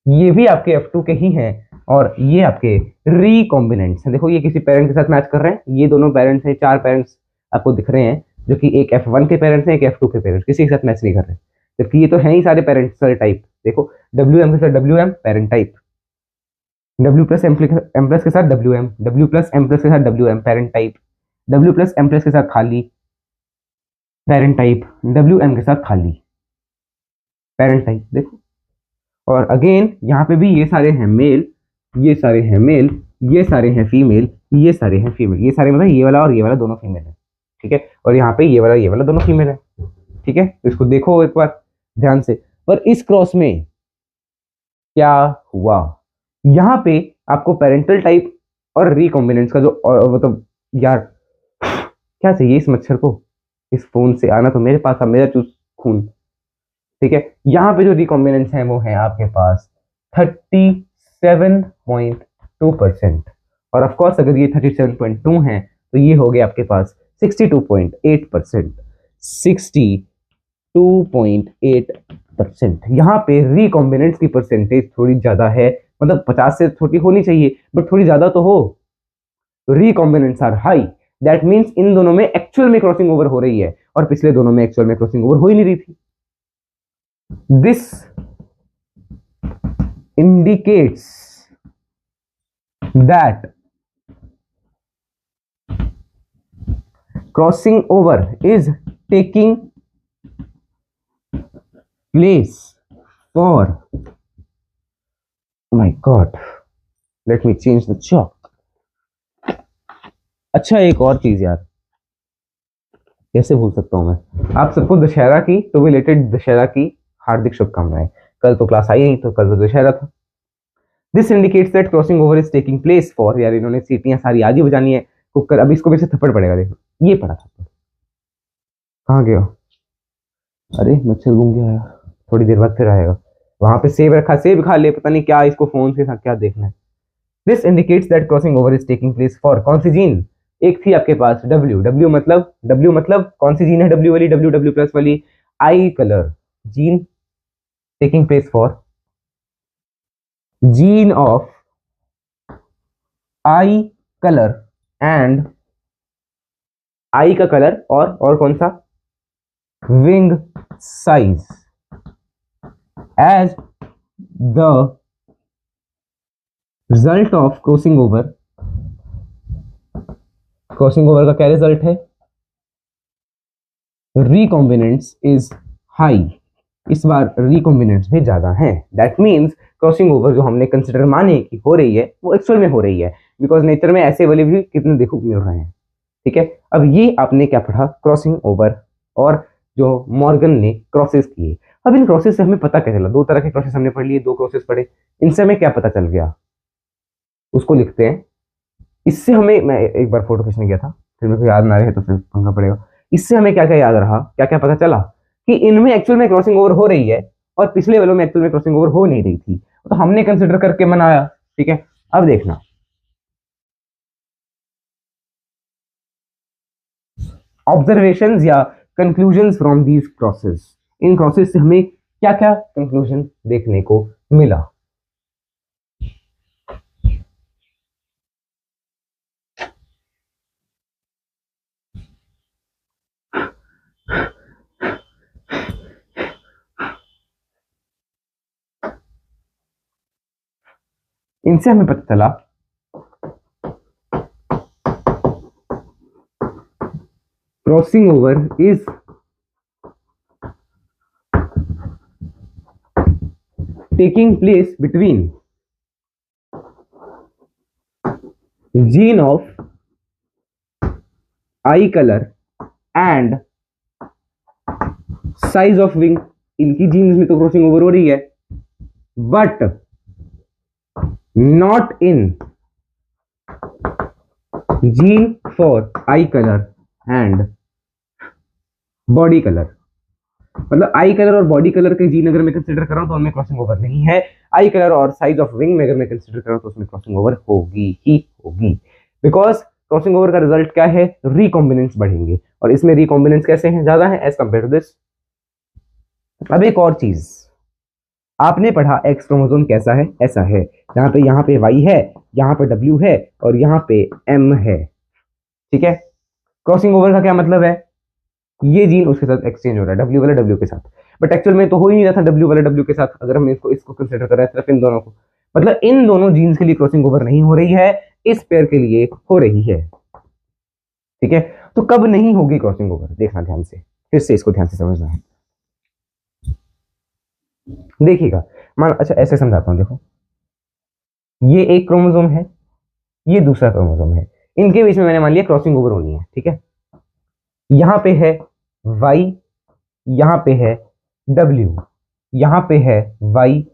ये भी आपके F2 के ही हैं और ये आपके रिकॉम्बिनेंट्स हैं। देखो ये किसी पेरेंट के साथ मैच कर रहे हैं, ये दोनों पेरेंट्स हैं, चार पेरेंट्स आपको दिख रहे हैं, जो कि एक F1 के पेरेंट्स हैं, एक F2 के पेरेंट्स, किसी के साथ मैच नहीं कर रहे, जबकि ये तो हैं ही सारे पेरेंट्स, सारे टाइप। देखो WM के साथ WM parent type, W plus M plus के साथ WM, W plus M plus के साथ WM parent type, W plus M plus के साथ खाली पेरेंट टाइप, WM के साथ खाली पेरेंट टाइप। देखो और अगेन यहाँ पे भी ये सारे हैं मेल, ये सारे हैं मेल, ये सारे हैं फीमेल, ये सारे हैं फीमेल, ये सारे मतलब ये वाला और ये वाला दोनों फीमेल है, ठीक है। और यहाँ पे ये वाला दोनों फीमेल है, ठीक है। तो इसको देखो एक बार ध्यान से। और इस क्रॉस में क्या हुआ, यहाँ पे आपको पेरेंटल टाइप और रिकॉम्बिनेंट्स का जो मतलब यार क्या चाहिए इस मच्छर को, इस फोन से आना तो मेरे पास आ, मेरा चूस खून। ठीक है, यहाँ पे जो रिकॉम्बिनेंट्स हैं वो है आपके पास 37.2%, और ऑफ कोर्स अगर ये 37.2 है तो ये हो गया आपके पास 62.8%। 62.8%। यहाँ पे रिकॉम्बिनेंट्स की परसेंटेज थोड़ी ज्यादा है, मतलब 50 से छोटी होनी चाहिए बट थोड़ी ज्यादा तो हो। तो recombinants are high, that means इन दोनों में एक्चुअल में क्रॉसिंग ओवर हो रही है, और पिछले दोनों में एक्चुअल में क्रॉसिंग ओवर हो ही नहीं रही थी। This indicates that crossing over is taking place for, oh my god, let me change the chalk। अच्छा एक और चीज यार, कैसे भूल सकता हूं मैं, आप सबको दशहरा की तो रिलेटेड दशहरा की हार्दिक शुभकामनाएं। कल तो क्लास आई नहीं, तो कल तो दशहरा था। This indicates that crossing over is taking place for, यार इन्होंने सीटियां सारी आज ही बजानी है कुकर, अभी इसको वैसे थप्पड़ पड़ेगा, देखो ये पड़ा था। कहाँ गया, अरे मच्छर घूम गया यार, थोड़ी देर बाद फिर आएगा। वहां पे सेब रखा, सेब खा ले, पता नहीं क्या इसको फोन के साथ क्या देखना है। This indicates that crossing over is taking place for, कौन सी जीन, एक थी आपके पास डब्ल्यू, डब्ल्यू मतलब कौन सी जीन है, डब्ल्यू वाली, डब्ल्यू डब्ल्यू प्लस वाली, eye colour gene, taking place for gene of eye colour and, eye का कलर और कौन सा, wing size, as the result of crossing over. Crossing over का क्या रिजल्ट है, रिकॉम्बिनेंट्स इज हाई, इस बार रिकॉम्बिनेंट्स भी ज्यादा हैं। दैट मीन्स क्रॉसिंग ओवर जो हमने कंसिडर माने कि हो रही है वो एक्चुअल में हो रही है, बिकॉज नेचर में ऐसे वाले भी कितने देखो मिल रहे हैं। ठीक है, अब ये आपने क्या पढ़ा, क्रॉसिंग ओवर और जो मॉर्गन ने क्रॉसेस किए। अब इन क्रॉसेस से हमें पता क्या चला, दो तरह के क्रॉसेस हमने पढ़ लिए, दो क्रॉसेस पढ़े, इनसे हमें क्या पता चल गया उसको लिखते हैं। इससे हमें, मैं एक बार फोटो खींचने गया था, फिर मेरे को याद ना रहे तो फिर पंगा पड़ेगा। इससे हमें क्या क्या याद रहा, क्या क्या पता चला कि इनमें एक्चुअल में क्रॉसिंग ओवर हो रही है और पिछले वालों में एक्चुअल में क्रॉसिंग ओवर हो नहीं रही थी, तो हमने कंसिडर करके मनाया। ठीक है, अब देखना ऑब्जर्वेशंस या conclusions from these crosses, in crosses से हमें क्या क्या कंक्लूजन देखने को मिला। इनसे हमें पता चला crossing over is taking place between gene of eye color and size of wing, इनकी जीन्स में तो क्रॉसिंग ओवर हो रही है, but not in gene for I colour and body colour. मतलब आई कलर और बॉडी कलर के जीन अगर मैं कंसीडर कर रहा हूं तो उनमें क्रॉसिंग ओवर नहीं है, आई कलर और साइज ऑफ विंग में अगर मैं कंसीडर कर रहा हूं तो उसमें क्रॉसिंग ओवर होगी ही होगी, बिकॉज क्रॉसिंग ओवर का रिजल्ट क्या है, रिकॉम्बिनेंट्स बढ़ेंगे, और इसमें रिकॉम्बिनेंट्स कैसे हैं, ज्यादा है एज कंपेयर टू दिस। अब एक और चीज आपने पढ़ा, एक्स क्रोमोसोम कैसा है, ऐसा है, यहाँ पे वाई है, यहाँ पे डब्ल्यू है और यहाँ पे एम है। ठीक है, क्रॉसिंग ओवर का क्या मतलब है, ये जीन उसके साथ एक्सचेंज हो रहा है, डब्ल्यू वाला डब्ल्यू के साथ, बट एक्चुअल में तो हो ही नहीं रहा था डब्ल्यू वाला डब्ल्यू के साथ, अगर हम इसको कंसिडर कर रहे हैं सिर्फ इन दोनों को, मतलब इन दोनों जीन्स के लिए क्रॉसिंग ओवर नहीं हो रही है, इस पेयर के लिए हो रही है। ठीक है, तो कब नहीं होगी क्रॉसिंग ओवर, देखना ध्यान से, फिर से इसको ध्यान से समझना है, देखिएगा। मान अच्छा ऐसे समझाता हूं, देखो ये एक क्रोमोसोम है, ये दूसरा क्रोमोसोम है, इनके बीच में मैंने मान लिया क्रॉसिंग ओवर होनी है। ठीक है, यहां पे है वाई, यहां पे है डब्ल्यू, यहां पे है वाई,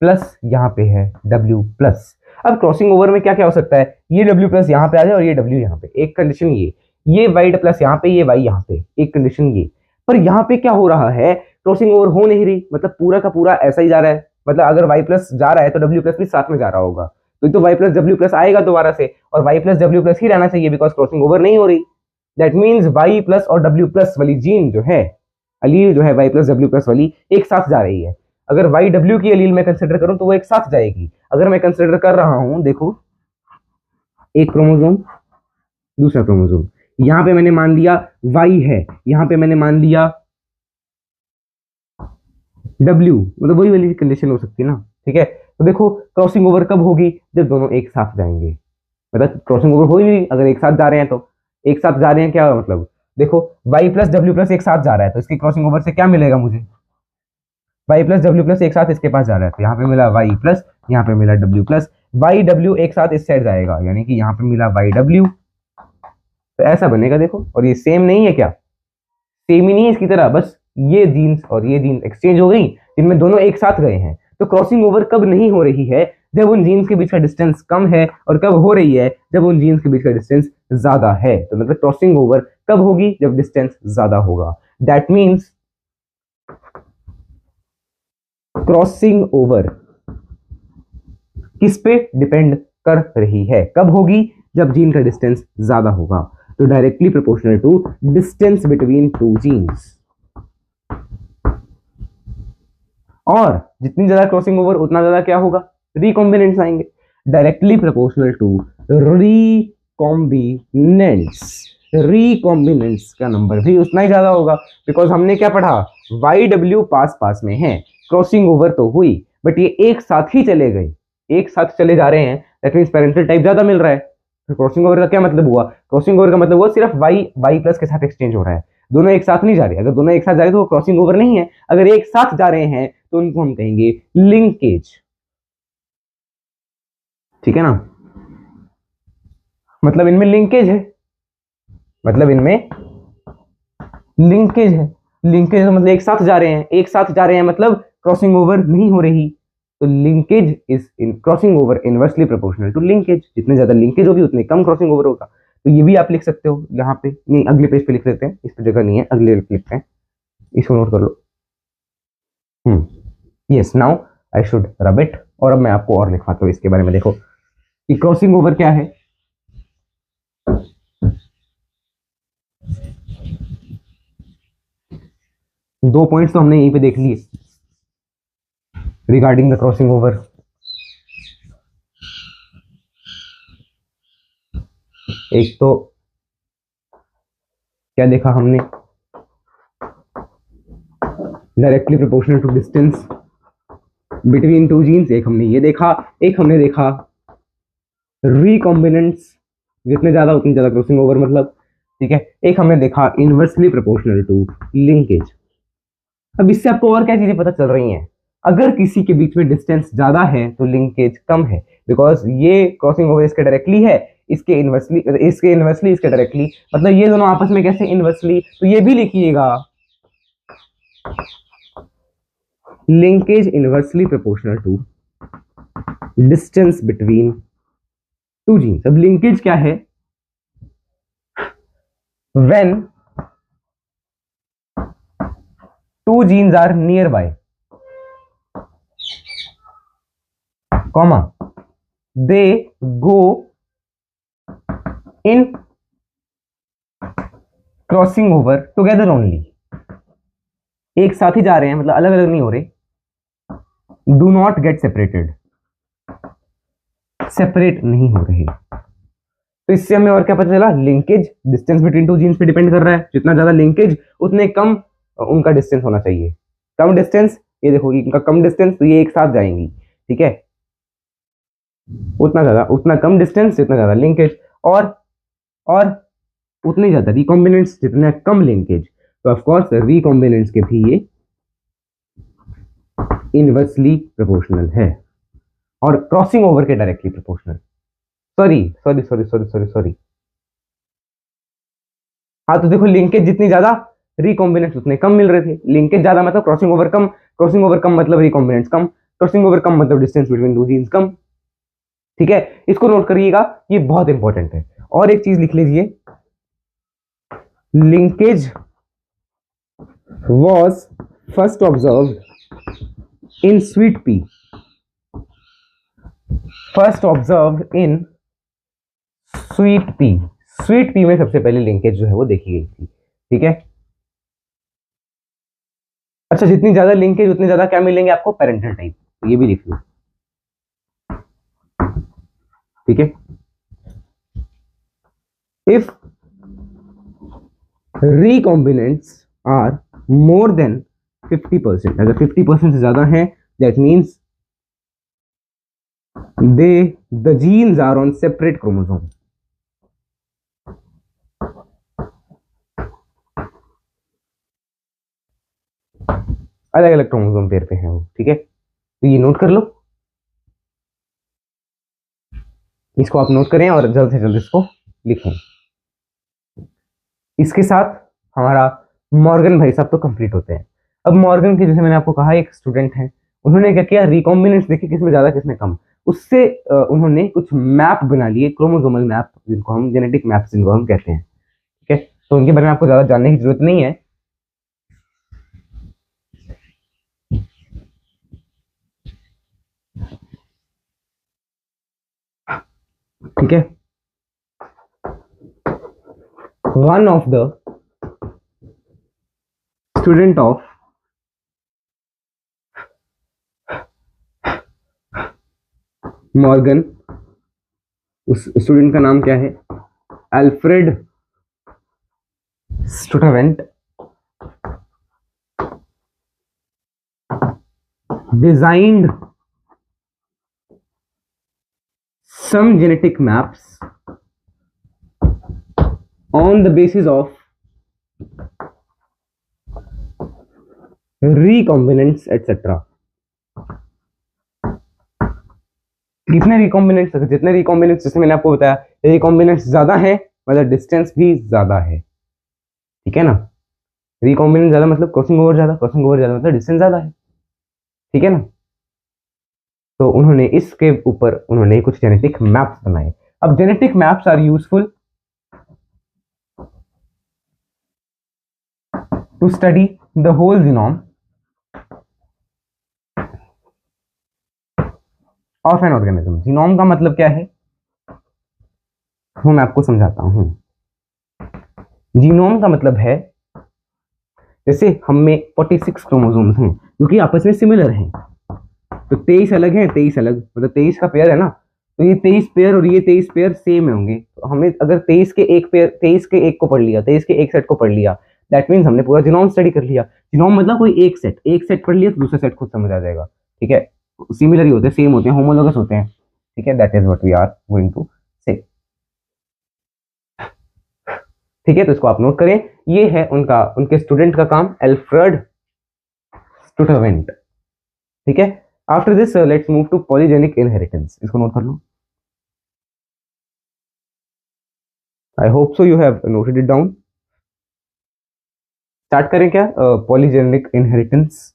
प्लस यहाँ पे है W प्लस। अब क्रॉसिंग ओवर में क्या क्या हो सकता है, ये W प्लस यहाँ पे आ जाए और ये W यहाँ पे, एक कंडीशन ये y प्लस यहाँ पे, ये y यहाँ पे, एक कंडीशन ये। पर यहाँ पे क्या हो रहा है, क्रॉसिंग ओवर हो नहीं रही, मतलब पूरा का पूरा ऐसा ही जा रहा है। मतलब अगर y प्लस जा रहा है तो W प्लस भी साथ में जा रहा होगा, तो y प्लस W प्लस आएगा दोबारा से, और y प्लस W प्लस ही रहना चाहिए बिकॉज क्रॉसिंग ओवर नहीं हो रही। दैट मीन्स y प्लस और W प्लस वाली जीन जो है, अलील जो है y प्लस W प्लस वाली, एक साथ जा रही है। अगर y W की अलील में कंसिडर करूं तो वो एक साथ जाएगी। अगर मैं कंसिडर कर रहा हूं, देखो एक क्रोमोसोम दूसरा क्रोमोसोम, यहां पे मैंने मान लिया y है, यहां पे मैंने मान लिया W, मतलब वही वाली कंडीशन हो सकती है ना, ठीक है। तो देखो क्रॉसिंग ओवर कब होगी, जब दोनों एक साथ जाएंगे। मतलब क्रॉसिंग ओवर हो ही नहीं, अगर एक साथ जा रहे हैं तो, एक साथ जा रहे हैं क्या मतलब, देखो y प्लस W प्लस एक साथ जा रहा है तो इसकी क्रॉसिंग ओवर से क्या मिलेगा मुझे, y प्लस W प्लस एक साथ इसके पास जा रहा है तो यहाँ पे मिला y प्लस, यहाँ पे मिला W प्लस, y W एक साथ इस साइड जाएगा, यानी कि यहाँ पे मिला y W, तो ऐसा बनेगा देखो। और ये सेम नहीं है क्या, सेम ही नहीं है इसकी तरह, बस ये जीन्स और ये जीन्स एक्सचेंज हो गई, जिनमें दोनों एक साथ गए हैं। तो क्रॉसिंग ओवर कब नहीं हो रही है, जब उन जीन्स के बीच का डिस्टेंस कम है, और कब हो रही है, जब उन जीन्स के बीच का डिस्टेंस ज्यादा है। तो मतलब क्रॉसिंग ओवर कब होगी, जब डिस्टेंस ज्यादा होगा। दैट मीन्स क्रॉसिंग ओवर किस पे डिपेंड कर रही है, कब होगी, जब जीन का डिस्टेंस ज्यादा होगा। तो directly proportional to distance between two genes. और जितनी ज्यादा क्रॉसिंग ओवर उतना ज्यादा क्या होगा, रिकॉम्बिनेंट्स आएंगे। डायरेक्टली प्रोपोर्शनल टू रिकॉम्बिनेंट्स का नंबर भी उतना ही ज्यादा होगा, बिकॉज हमने क्या पढ़ा, वाई डब्ल्यू पास पास में है, क्रॉसिंग ओवर तो हुई बट ये एक साथ ही चले गए, एक साथ चले जा रहे हैं, दैट मींस पेरेंटल टाइप ज्यादा मिल रहा है। तो क्रॉसिंग ओवर का क्या मतलब हुआ, क्रॉसिंग ओवर का मतलब हुआ सिर्फ वाई प्लस के साथ एक्सचेंज हो रहा है, दोनों एक साथ नहीं जा रहे। अगर दोनों एक साथ जा रहे तो वो क्रॉसिंग ओवर नहीं है, अगर एक साथ जा रहे हैं तो उनको हम कहेंगे लिंकेज, ठीक है ना। मतलब इनमें लिंकेज है, मतलब इनमें लिंकेज है, लिंकेज तो मतलब एक साथ जा रहे हैं, एक साथ जा रहे हैं मतलब क्रॉसिंग ओवर नहीं हो रही। तो linkage is in crossing over inversely proportional to linkage, जितने ज्यादा लिंकेज होगी उतने कम क्रॉसिंग ओवर होगा। तो ये भी आप लिख सकते हो यहाँ पे, नहीं अगले पेज पे लिख लेते हैं, इस पे जगह नहीं है, अगले लिखते हैं, इसको नोट कर लो। Yes now I should rub it. और अब मैं आपको और लिखवाता हूँ इसके बारे में। देखो कि क्रॉसिंग ओवर क्या है, दो पॉइंट्स तो हमने यहीं पे देख लिए रिगार्डिंग द क्रॉसिंग ओवर। एक तो क्या देखा हमने, directly proportional to distance between two genes, एक हमने ये देखा, एक हमने देखा रिकॉम्बिनेंट्स, जितने ज्यादा उतनी ज्यादा क्रॉसिंग ओवर मतलब, ठीक है। एक हमने देखा इनवर्सली प्रोपोर्शनल टू लिंकेज। अब इससे आपको और क्या चीजें पता चल रही हैं, अगर किसी के बीच में डिस्टेंस ज्यादा है तो लिंकेज कम है, बिकॉज ये क्रॉसिंग ओवर इसके डायरेक्टली है, इसके इनवर्सली, इसके डायरेक्टली, मतलब ये दोनों आपस में कैसे इनवर्सली, तो ये भी लिखिएगा linkage inversely proportional to distance between two genes. अब लिंकेज क्या है, when two genes are near by, comma they go in crossing over together only, एक साथ ही जा रहे हैं मतलब अलग अलग नहीं हो रहे, do not get separated, separate नहीं हो रहे। तो इससे हमें और क्या पता चला, linkage distance between two genes पे डिपेंड कर रहा है, जितना ज्यादा लिंकेज उतने कम उनका डिस्टेंस होना चाहिए। कम डिस्टेंस, ये देखो इनका कम डिस्टेंस तो ये एक साथ जाएंगी, ठीक है, उतना ज्यादा उतना कम डिस्टेंस जितना ज्यादा लिंकेज, और उतने ज्यादा रिकॉम्बिनेंट्स जितना कम लिंकेज, तो ऑफ कोर्स रिकॉम्बिनेंट्स के भी ये इनवर्सली प्रोपोर्शनल है और क्रॉसिंग ओवर के डायरेक्टली प्रोपोर्शनल। सॉरी। हाँ तो देखो लिंकेज जितनी ज्यादा रिकॉम्बिनेंट्स उतने कम मिल रहे थे, लिंकेज ज्यादा मतलब क्रॉसिंग ओवर कम, क्रॉसिंग ओवर कम मतलब रिकॉम्बिनेंट्स कम। क्रॉसिंग ओवर कम मतलब डिस्टेंस बिटवीन दो जीन्स कम। ठीक है, इसको नोट करिएगा, ये बहुत इंपॉर्टेंट है। और एक चीज लिख लीजिए, linkage was first observed in sweet pea, first observed in sweet pea. Sweet pea में सबसे पहले लिंकेज जो है वो देखी गई थी। ठीक है, अच्छा जितनी ज्यादा लिंकेज उतने ज्यादा क्या मिलेंगे आपको, पेरेंटल टाइप, तो ये भी लिख लो। ठीक है, if recombinants are more than 50%, अगर 50% से ज्यादा है, that means the genes are on separate chromosome। अलग अलग क्रोमोसोम पेयर पे हैं वो। ठीक है, तो ये नोट कर लो, इसको आप नोट करें और जल्द से जल्द इसको लिखें। इसके साथ हमारा मॉर्गन भाई साहब तो कंप्लीट होते हैं। अब मॉर्गन के, जैसे मैंने आपको कहा, एक स्टूडेंट है, उन्होंने क्या किया, रिकॉम्बिनेंट्स देखे किसमें ज्यादा किसमें कम, उससे उन्होंने कुछ मैप बना लिए, क्रोमोसोमल मैप, जिनको हम जेनेटिक मैप जिनको हम कहते हैं। ठीक है, तो उनके बारे में आपको ज्यादा जानने की जरूरत नहीं है। ठीक है, one of the student of Morgan, उस स्टूडेंट का नाम क्या है, Alfred student, designed some genetic maps on the basis of recombinants etc। कितने रिकॉम्बिनेंट्स, जितने रिकॉम्बिनेंट्स, जैसे मैंने आपको बताया, रिकॉम्बिनेंट्स ज्यादा है मतलब डिस्टेंस भी ज्यादा है। ठीक है ना, रिकॉम्बिनेंट ज्यादा मतलब क्रॉसिंग ओवर ज्यादा, क्रॉसिंग ओवर ज्यादा मतलब डिस्टेंस ज्यादा है। ठीक है ना, तो उन्होंने इसके ऊपर उन्होंने कुछ जेनेटिक मैप्स बनाए। अब genetic maps are useful to study the whole genome of an organism. Genome का मतलब क्या है, वो मैं आपको समझाता हूं। जीनोम का मतलब है, जैसे हम में 46 क्रोमोसोम्स हैं जो कि आपस में सिमिलर हैं, तो 23 अलग हैं, 23 अलग, मतलब 23 का पेयर है ना, तो ये 23 पेयर और ये 23 पेयर सेम होंगे। तो हमने अगर 23 के एक पेयर, 23 के एक को पढ़ लिया, 23 के एक सेट को पढ़ लिया, दैट मीन्स हमने पूरा जीनोम स्टडी कर लिया। जीनोम मतलब कोई एक सेट पढ़ लिया तो दूसरा सेट खुद समझ आ जाएगा। ठीक है, सिमिलर ही होते हैं, सेम होते हैं, होमोलोगस होते हैं। ठीक है, that is what we are going to say. ठीक है, तो इसको आप नोट करें, ये है उनका, उनके स्टूडेंट का काम, अल्फ्रेड स्टूडेंट। ठीक है, after this let's move to polygenic inheritance, इसको नोट कर लो। I hope so you have noted it down. Start करें क्या, polygenic inheritance.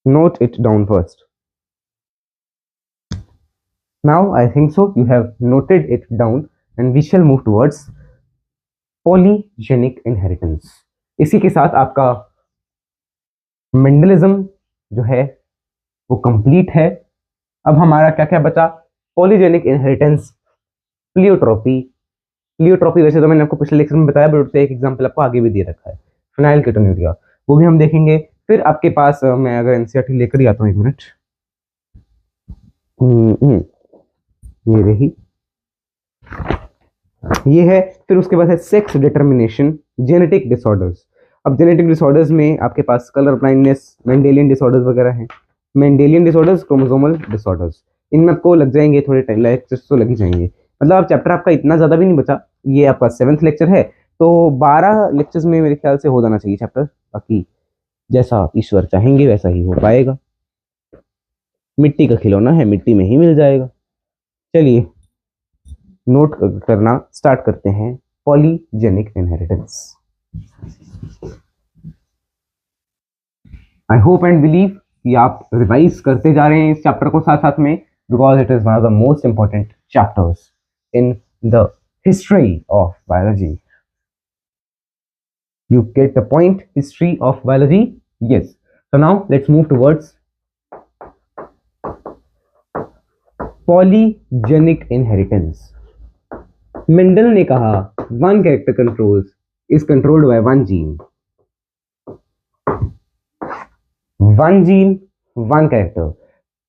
Note it down first. Now I think so you have noted it down and we shall move towards polygenic inheritance। इसी के साथ आपका Mendelism जो है वो complete है। अब हमारा क्या क्या बचा, पॉलीजेनिक इनहेरिटेंस, प्लियोट्रॉपी। प्लियोट्रॉपी वैसे तो मैंने आपको पिछले लेक्चर में बताया, बट उससे एक एग्जांपल आपको आगे भी दे रखा है, फिनाइल कीटोन्यूरिया, वो भी हम देखेंगे। फिर आपके पास मैं अगर एनसीईआरटी लेकर ही आता हूँ, एक मिनट, ये रही, ये है। फिर उसके बाद है सेक्स डिटर्मिनेशन, जेनेटिक डिसऑर्डर्स। अब जेनेटिक डिसऑर्डर्स में आपके पास कलर ब्लाइंडनेस, मेंडेलियन डिसऑर्डर्स वगैरह हैं। मेंडेलियन डिसऑर्डर्स, क्रोमोसोमल डिसऑर्डर्स, इनमें आपको लग जाएंगे थोड़े टाइम, लेक्चर्स तो लग ही जाएंगे। मतलब आप चैप्टर आपका इतना ज्यादा भी नहीं बचा, ये आपका 7th लेक्चर है, तो 12 लेक्चर्स में मेरे ख्याल से हो जाना चाहिए चैप्टर। बाकी जैसा ईश्वर चाहेंगे वैसा ही हो पाएगा, मिट्टी का खिलौना है, मिट्टी में ही मिल जाएगा। चलिए नोट करना स्टार्ट करते हैं, polygenic inheritance. I hope and believe कि आप रिवाइज करते जा रहे हैं इस चैप्टर को साथ साथ में, because it is one of the most important chapters in the history of biology. You get the point? History of biology? Yes. So now let's move towards polygenic inheritance. Mendel ने कहा one character controls is controlled by one gene. One gene, one character.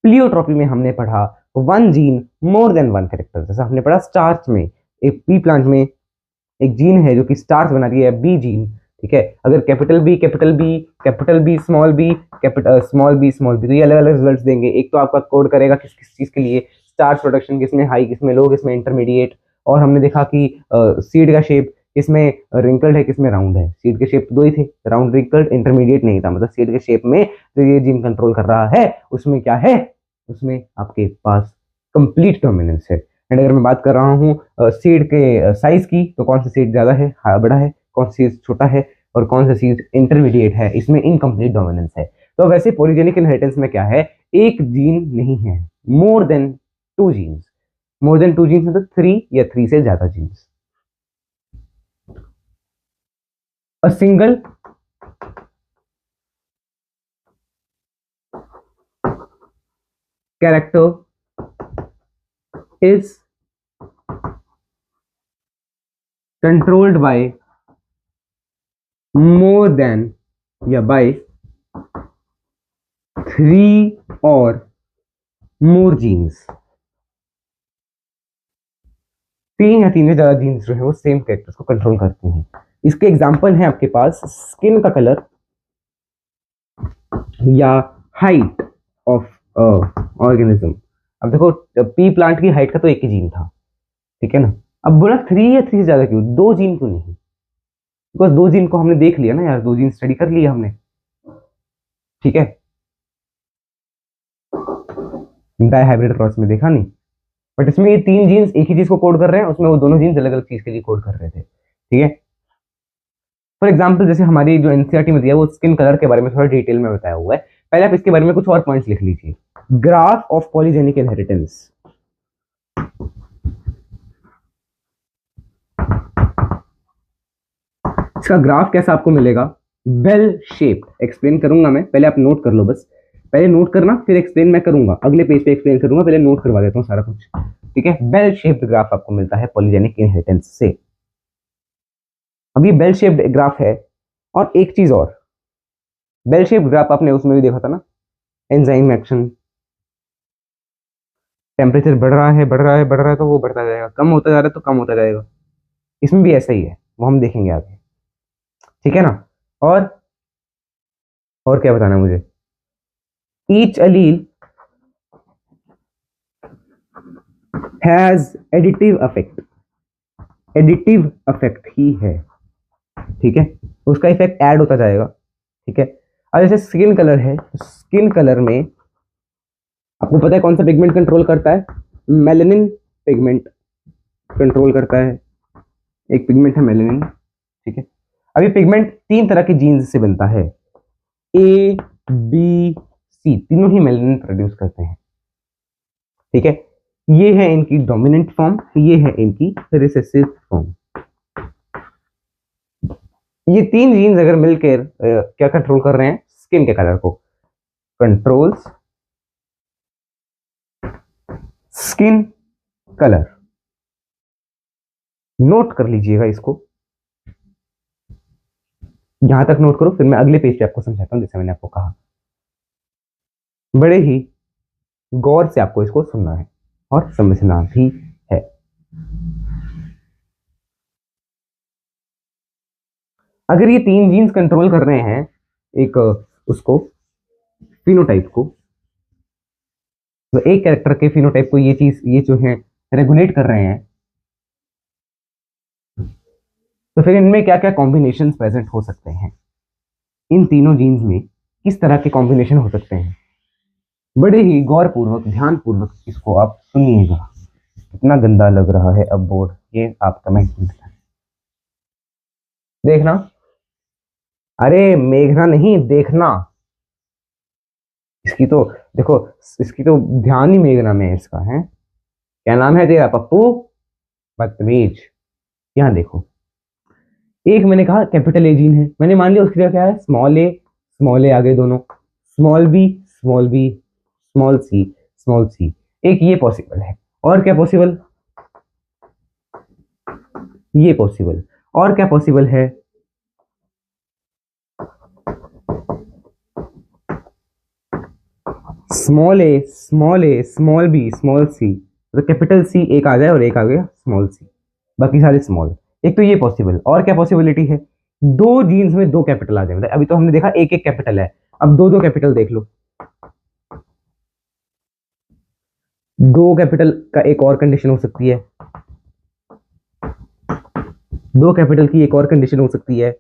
Pleiotropy में हमने पढ़ा one gene more than one character. जैसा हमने पढ़ा starch में, एक पी प्लांट में एक जीन है जो कि स्टार्च बना रही है, बी जीन. ठीक है, अगर capital B small B small B तो ये अलग अलग रिजल्ट्स देंगे. एक तो आपका कोड करेगा किस किस चीज के लिए, स्टार्च प्रोडक्शन किसमें हाई, किसमें लो, किसमें इंटरमीडिएट. और हमने देखा कि सीड का शेप किसमें रिंकल्ड है, किसमें राउंड है. सीड के शेप दो ही थे, राउंड रिंकल्ड, इंटरमीडिएट नहीं था. मतलब सीड के शेप में जो ये जीन कंट्रोल कर रहा है उसमें क्या है, उसमें आपके पास कंप्लीट डोमिनेंस है. एंड अगर मैं बात कर रहा हूँ सीड के साइज की, तो कौन सा सीड ज्यादा है, बड़ा है, कौन सा सीड छोटा है, और कौन सा सीड इंटरमीडिएट है, इसमें इनकम्प्लीट डोमिनेंस है. तो वैसे पॉलीजेनिक इनहेरिटेंस में क्या है, एक जीन नहीं है, more than two genes. More than two genes मतलब 3 या 3 से ज्यादा genes. A single character is controlled by more than या by 3 or more genes. 3 या 3 से ज्यादा जीन्स जो है वो सेम कैरेक्टर्स को कंट्रोल करती हैं. इसके एग्जांपल है आपके पास स्किन का कलर या हाइट ऑफ ऑर्गेनिज्म. अब देखो पी प्लांट की हाइट का तो एक ही जीन था, ठीक है ना. अब बोला 3 या 3 से ज्यादा क्यों, 2 जीन क्यों नहीं, बिकॉज 2 जीन को हमने देख लिया ना यार, 2 जीन स्टडी कर लिया हमने, ठीक है. डाई हाइब्रिड क्रॉस में देखा नहीं, बट इसमें ये 3 जीन्स एक ही चीज को कोड कर रहे हैं, उसमें वो दोनों जीन्स अलग अलग चीज के लिए कोड कर रहे थे. ठीक है, फॉर एग्जाम्पल जैसे हमारी जो एनसीईआरटी में दिया है वो स्किन कलर के बारे में थोड़ा डिटेल में बताया हुआ है. पहले आप इसके बारे में कुछ और पॉइंट्स लिख लीजिए. Graph of polygenic inheritance. इसका ग्राफ कैसा आपको मिलेगा, बेल शेप्ड. एक्सप्लेन करूंगा मैं, पहले आप नोट कर लो, बस पहले नोट करना, फिर एक्सप्लेन मैं करूंगा, अगले पेज पे एक्सप्लेन करूंगा, पहले नोट करवा देता हूँ सारा कुछ. ठीक है, बेल शेप्ड ग्राफ आपको मिलता है पॉलीजेनिक इनहेरिटेंस से. अब ये बेल शेप्ड ग्राफ है. और एक चीज और, बेल शेप्ड ग्राफ आपने उसमें भी देखा था ना, एंजाइम एक्शन. टेम्परेचर बढ़ रहा है तो वो बढ़ता जाएगा, कम होता जा रहा है तो कम होता जाएगा. इसमें भी ऐसा ही है, वो हम देखेंगे आगे, ठीक है ना. और क्या बताना है मुझे, each allele has additive effect. Additive effect ही है, ठीक है, उसका इफेक्ट ऐड होता जाएगा. ठीक है, अब जैसे स्किन कलर है, स्किन कलर में आपको पता है कौन सा पिगमेंट कंट्रोल करता है, मेलानिन पिगमेंट कंट्रोल करता है. एक पिगमेंट है मेलानिन, ठीक है. अब ये पिगमेंट 3 तरह के जीन्स से बनता है, ए बी सी, तीनों ही मेलानिन प्रोड्यूस करते हैं. ठीक है, ये है इनकी डोमिनेंट फॉर्म, ये है इनकी रिसेसिव फॉर्म. ये 3 जीन्स अगर मिलकर क्या कंट्रोल कर रहे हैं, स्किन के कलर को. Controls skin colour. नोट कर लीजिएगा इसको, यहां तक नोट करो, फिर मैं अगले पेज पे आपको समझाता हूं. जैसे मैंने आपको कहा, बड़े ही गौर से आपको इसको सुनना है और समझना भी है. अगर ये 3 जीन्स कंट्रोल कर रहे हैं एक उसको फिनोटाइप को, तो एक कैरेक्टर के फिनोटाइप को ये जो है रेगुलेट कर रहे हैं, तो फिर इनमें क्या क्या कॉम्बिनेशन प्रेजेंट हो सकते हैं, इन तीनों जीन्स में किस तरह के कॉम्बिनेशन हो सकते हैं. बड़े ही गौरपूर्वक ध्यानपूर्वक इसको आप सुनिएगा. कितना गंदा लग रहा है अब बोर्ड, ये आप कमेंट में बताएं. देखना, अरे मेघना नहीं, देखना. इसकी तो देखो, इसकी तो ध्यान ही मेघना में है इसका, है क्या नाम है तेरा पप्पू, बदतमीज। यहाँ देखो, एक मैंने कहा कैपिटल ए जीन है, मैंने मान लिया उसकी जगह क्या है, स्मॉल ए आ गए दोनों, स्मॉल बी स्मॉल सी। एक ये पॉसिबल है, और क्या पॉसिबल, ये पॉसिबल, और क्या पॉसिबल है, स्मॉल बी स्मॉल सी, तो कैपिटल सी एक आ जाए और एक आ गया स्मॉल सी, बाकी सारे स्मॉल। एक तो ये पॉसिबल, और क्या पॉसिबिलिटी है, दो जीन्स में दो कैपिटल आ जाए, मतलब अभी तो हमने देखा एक एक कैपिटल है, अब दो दो कैपिटल देख लो। दो कैपिटल का एक और कंडीशन हो सकती है, दो कैपिटल की एक और कंडीशन हो सकती है,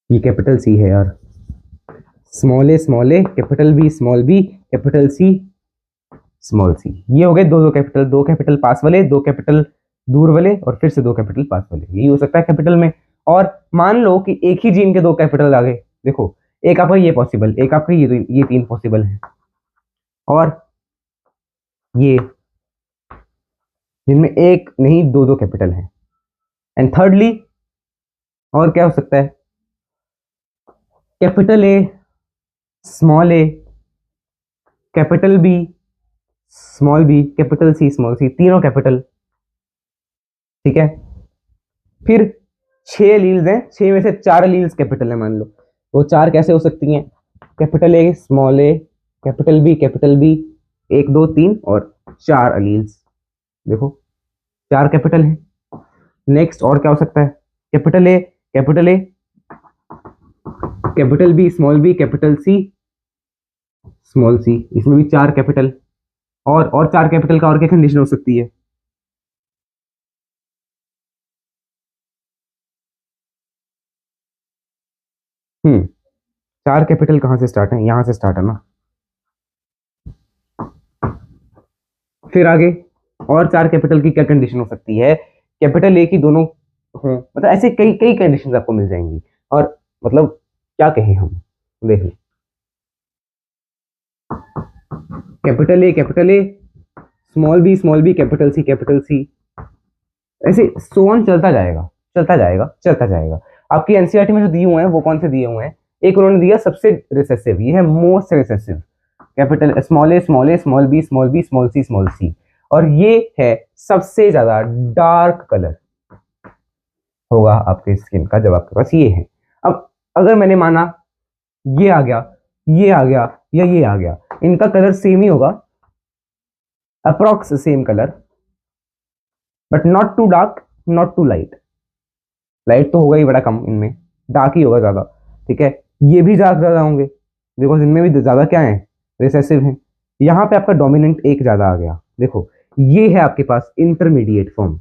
ये कैपिटल सी है यार, small a capital B capital C small c, ये हो गए दो दो कैपिटल, दो कैपिटल पास वाले, दो कैपिटल दूर वाले, और फिर से दो कैपिटल पास वाले, यही हो सकता है कैपिटल में। और मान लो कि एक ही जीन के दो कैपिटल आ गए, देखो एक आपका ये पॉसिबल, एक आपका ये तीन पॉसिबल है, और ये जिनमें एक नहीं दो दो कैपिटल है। एंड थर्डली और क्या हो सकता है, capital A capital B capital C तीनों कैपिटल, ठीक है। फिर छह एलील्स हैं, छह में से चार एलील्स कैपिटल है मान लो, वो चार कैसे हो सकती हैं, कैपिटल ए कैपिटल बी एक दो तीन और चार एलील्स, देखो चार कैपिटल है। नेक्स्ट और क्या हो सकता है, capital A capital B capital C small c, इसमें भी चार कैपिटल, और चार कैपिटल का और क्या कंडीशन हो सकती है, चार कैपिटल कहाँ से स्टार्ट है, यहां से स्टार्ट है ना, फिर आगे और चार कैपिटल की क्या कंडीशन हो सकती है, कैपिटल ए की दोनों हों, मतलब ऐसे कई कई कंडीशन आपको मिल जाएंगी, और मतलब क्या कहें हम, देख लो capital A small b capital C, ऐसे सो ऑन चलता जाएगा। आपकी एनसीईआरटी में जो दिए हुए हैं वो कौन से दिए हुए हैं, एक उन्होंने दिया सबसे रिसेसिव, ये है most recessive, capital small B small c, और ये है सबसे ज्यादा डार्क कलर होगा आपके स्किन का जब आपके पास ये है। अब अगर मैंने माना ये आ गया या ये आ गया, इनका कलर सेम ही होगा, approx same colour, but not too dark not too light, light तो होगा ही बड़ा कम इनमें, डार्क ही होगा ज्यादा, ठीक है। ये भी डार्क ज्यादा होंगे बिकॉज इनमें भी ज्यादा क्या है, रिसेसिव है। यहाँ पे आपका डोमिनेंट एक ज्यादा आ गया, देखो ये है आपके पास इंटरमीडिएट फॉर्म,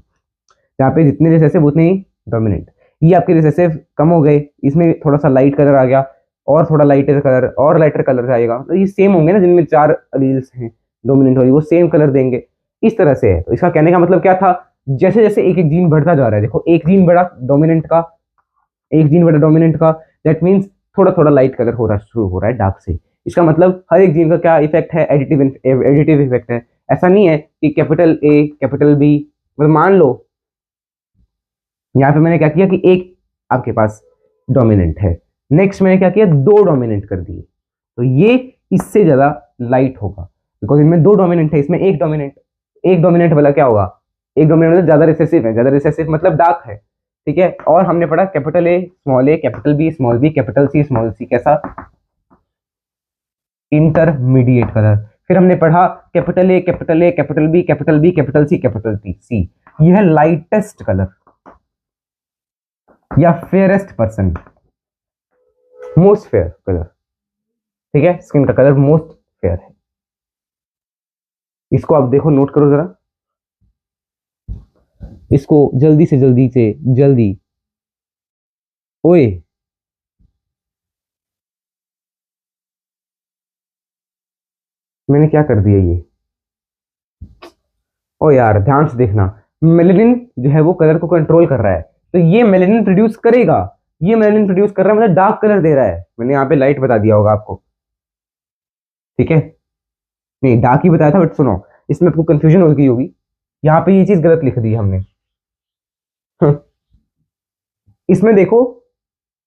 यहाँ पे जितने रिसेसिव उतने ही डोमिनेंट, ये आपके रिसेसिव कम हो गए, इसमें थोड़ा सा लाइट कलर आ गया, और थोड़ा लाइटर कलर और लाइटर कलर जाएगा, तो ये सेम होंगे ना, जिनमें चार अलील्स हैं डोमिनेंट वाली वो सेम कलर देंगे, इस तरह से है। तो इसका कहने का मतलब क्या था, जैसे जैसे एक एक जीन बढ़ता जा रहा है, देखो एक जीन बढ़ा डोमिनेंट का, एक जीन बढ़ा डोमिनेंट का, दैट मीन्स थोड़ा थोड़ा लाइट कलर हो रहा शुरू हो रहा है डार्क से। इसका मतलब हर एक जीन का क्या इफेक्ट है, एडिटिव इफेक्ट है। ऐसा नहीं है कि कैपिटल ए कैपिटल बी, मतलब मान लो यहाँ पे मैंने क्या किया कि एक आपके पास डोमिनेंट है, नेक्स्ट मैंने क्या किया, दो डोमिनेंट कर दिए, तो ये इससे ज्यादा लाइट होगा बिकॉज इनमें दो डोमिनेंट है, इसमें एक डोमिनेंट वाला क्या होगा, एक डोमिनेंट मतलब ज्यादा रिसेसिव है, ज्यादा रिसेसिव मतलब डार्क है, ठीक है। और हमने पढ़ा capital A capital B capital C कैसा, इंटरमीडिएट कलर। फिर हमने पढ़ा capital A capital B capital C, यह है लाइटेस्ट कलर या fairest person, most fair colour, ठीक है, स्किन का कलर मोस्ट फेयर है। इसको आप देखो, नोट करो जरा, इसको जल्दी से जल्दी, ओए मैंने क्या कर दिया ये, ओ यार ध्यान से देखना, मेलेनिन जो है वो कलर को कंट्रोल कर रहा है, तो ये मेलेनिन प्रोड्यूस करेगा, ये मेलानिन प्रोड्यूस कर रहा है, मतलब डार्क कलर दे रहा है। मैंने यहाँ पे लाइट बता दिया होगा आपको, ठीक है, नहीं डार्क ही बताया था, बट सुनो इसमें आपको कंफ्यूजन हो गई होगी, यहाँ पे ये चीज गलत लिख दी है हमने। इसमें देखो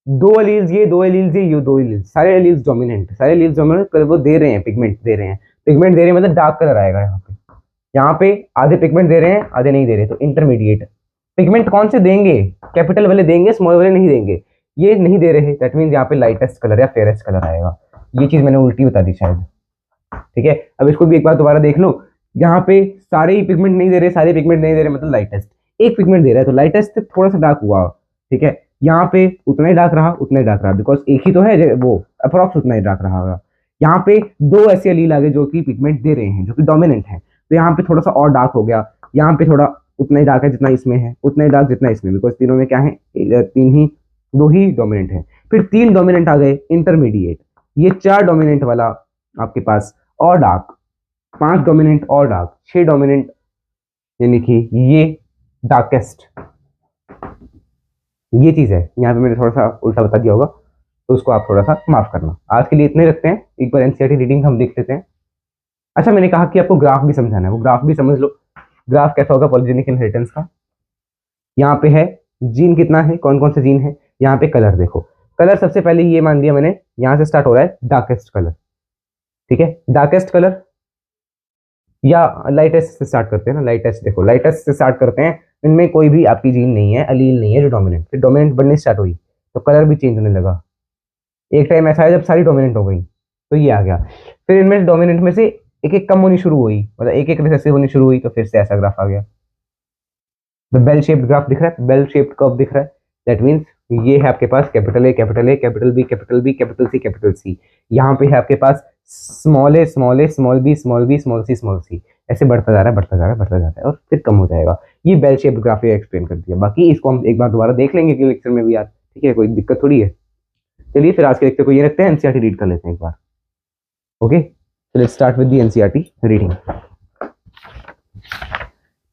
दो एलील्स ये, दो एलील्स ये दो एलील्स, सारे एलील्स डोमिनेंट, सारे एलील्स डोमिनेंट, वो दे रहे हैं पिगमेंट दे रहे हैं, पिगमेंट दे रहे हैं मतलब डार्क कलर आएगा यहाँ पे। यहाँ पे आधे पिगमेंट दे रहे हैं, आधे नहीं दे रहे, तो इंटरमीडिएट पिगमेंट कौन से देंगे, कैपिटल वाले देंगे, स्मॉल वाले नहीं देंगे, ये नहीं दे रहे, दैट मीन्स यहाँ पे लाइटेस्ट कलर या फेयरेस्ट कलर आएगा। ये चीज मैंने उल्टी बता दी शायद, ठीक है। अब इसको भी एक बार दोबारा देख लो, यहाँ पे सारे ही पिगमेंट नहीं दे रहे, सारे पिगमेंट नहीं दे रहे मतलब लाइटेस्ट, एक पिगमेंट दे रहा है तो लाइटेस्ट थोड़ा सा डार्क हुआ, ठीक है। यहाँ पे उतना ही डार्क रहा, उतना ही डार्क रहा, बिकॉज एक ही तो है वो, अप्रॉक्स उतना ही डार्क रहा होगा। यहाँ पे दो ऐसे एलील आ गए जो कि पिगमेंट दे रहे हैं, जो कि डोमिनेंट है, तो यहाँ पे थोड़ा सा और डार्क हो गया, यहाँ पे थोड़ा उतना ही डार्क है जितना इसमें है, उतना ही डार्क जितना इसमें, बिकॉज तीनों में क्या है, तीन ही, दो ही डोमिनेंट है। फिर तीन डोमिनेंट आ गए इंटरमीडिएट, ये चार डोमिनेंट वाला आपके पास और डार्क, पांच डोमिनेंट और डार्क, छह डोमिनेंट, यानी कि ये डार्केस्ट, ये चीज है। यहाँ पे मैंने थोड़ा सा उल्टा बता दिया होगा, तो उसको आप थोड़ा सा माफ करना। आज के लिए इतने रखते हैं, एक बार एनसीईआरटी रीडिंग हम देख लेते हैं। अच्छा मैंने कहा कि आपको ग्राफ भी समझाना है, वो ग्राफ भी समझ लो। ग्राफ कैसा होगा पॉलीजेनिक इनहेरिटेंस का, यहाँ पे है जीन कितना है, कौन कौन से जीन है, यहाँ पे कलर देखो, कलर सबसे पहले ये मान लिया मैंने, यहाँ से स्टार्ट हो रहा है डार्केस्ट कलर, ठीक है, डार्केस्ट कलर या लाइटेस्ट से स्टार्ट करते हैं ना, लाइटेस्ट देखो, लाइटेस्ट से स्टार्ट करते हैं, इनमें कोई भी आपकी जीन नहीं है, अलील नहीं है जो डोमिनेंट, फिर डोमिनेंट बनने स्टार्ट हुई तो कलर भी चेंज होने लगा। एक टाइम ऐसा है जब सारी डोमिनेंट हो गई तो ये आ गया, फिर इनमें डोमिनेंट में से एक एक कम होनी शुरू हुई, मतलब एक एक रिसेसिव होनी शुरू हुई, तो फिर से ऐसा ग्राफ आ गया। बेल शेप्ड ग्राफ दिख रहा है, बेल शेप्ड कर्व दिख रहा है, दैट मीन्स ये है आपके पास capital A capital A capital B capital B capital C capital C, यहाँ पे है आपके पास small a small a small B small B small c, ऐसे बढ़ता जा रहा है बढ़ता जा रहा है बढ़ता जाता है और फिर कम हो जाएगा। ये बेल शेप्ड ग्राफ एक्सप्लेन कर दिया, बाकी इसको हम एक बार दोबारा देख लेंगे अगले लेक्चर में भी यार, ठीक है, कोई दिक्कत थोड़ी है। चलिए फिर आज के लेक्चर को ये रखते हैं, एनसीईआरटी रीड कर लेते हैं एक बार, okay. So let's start with the NCERT reading.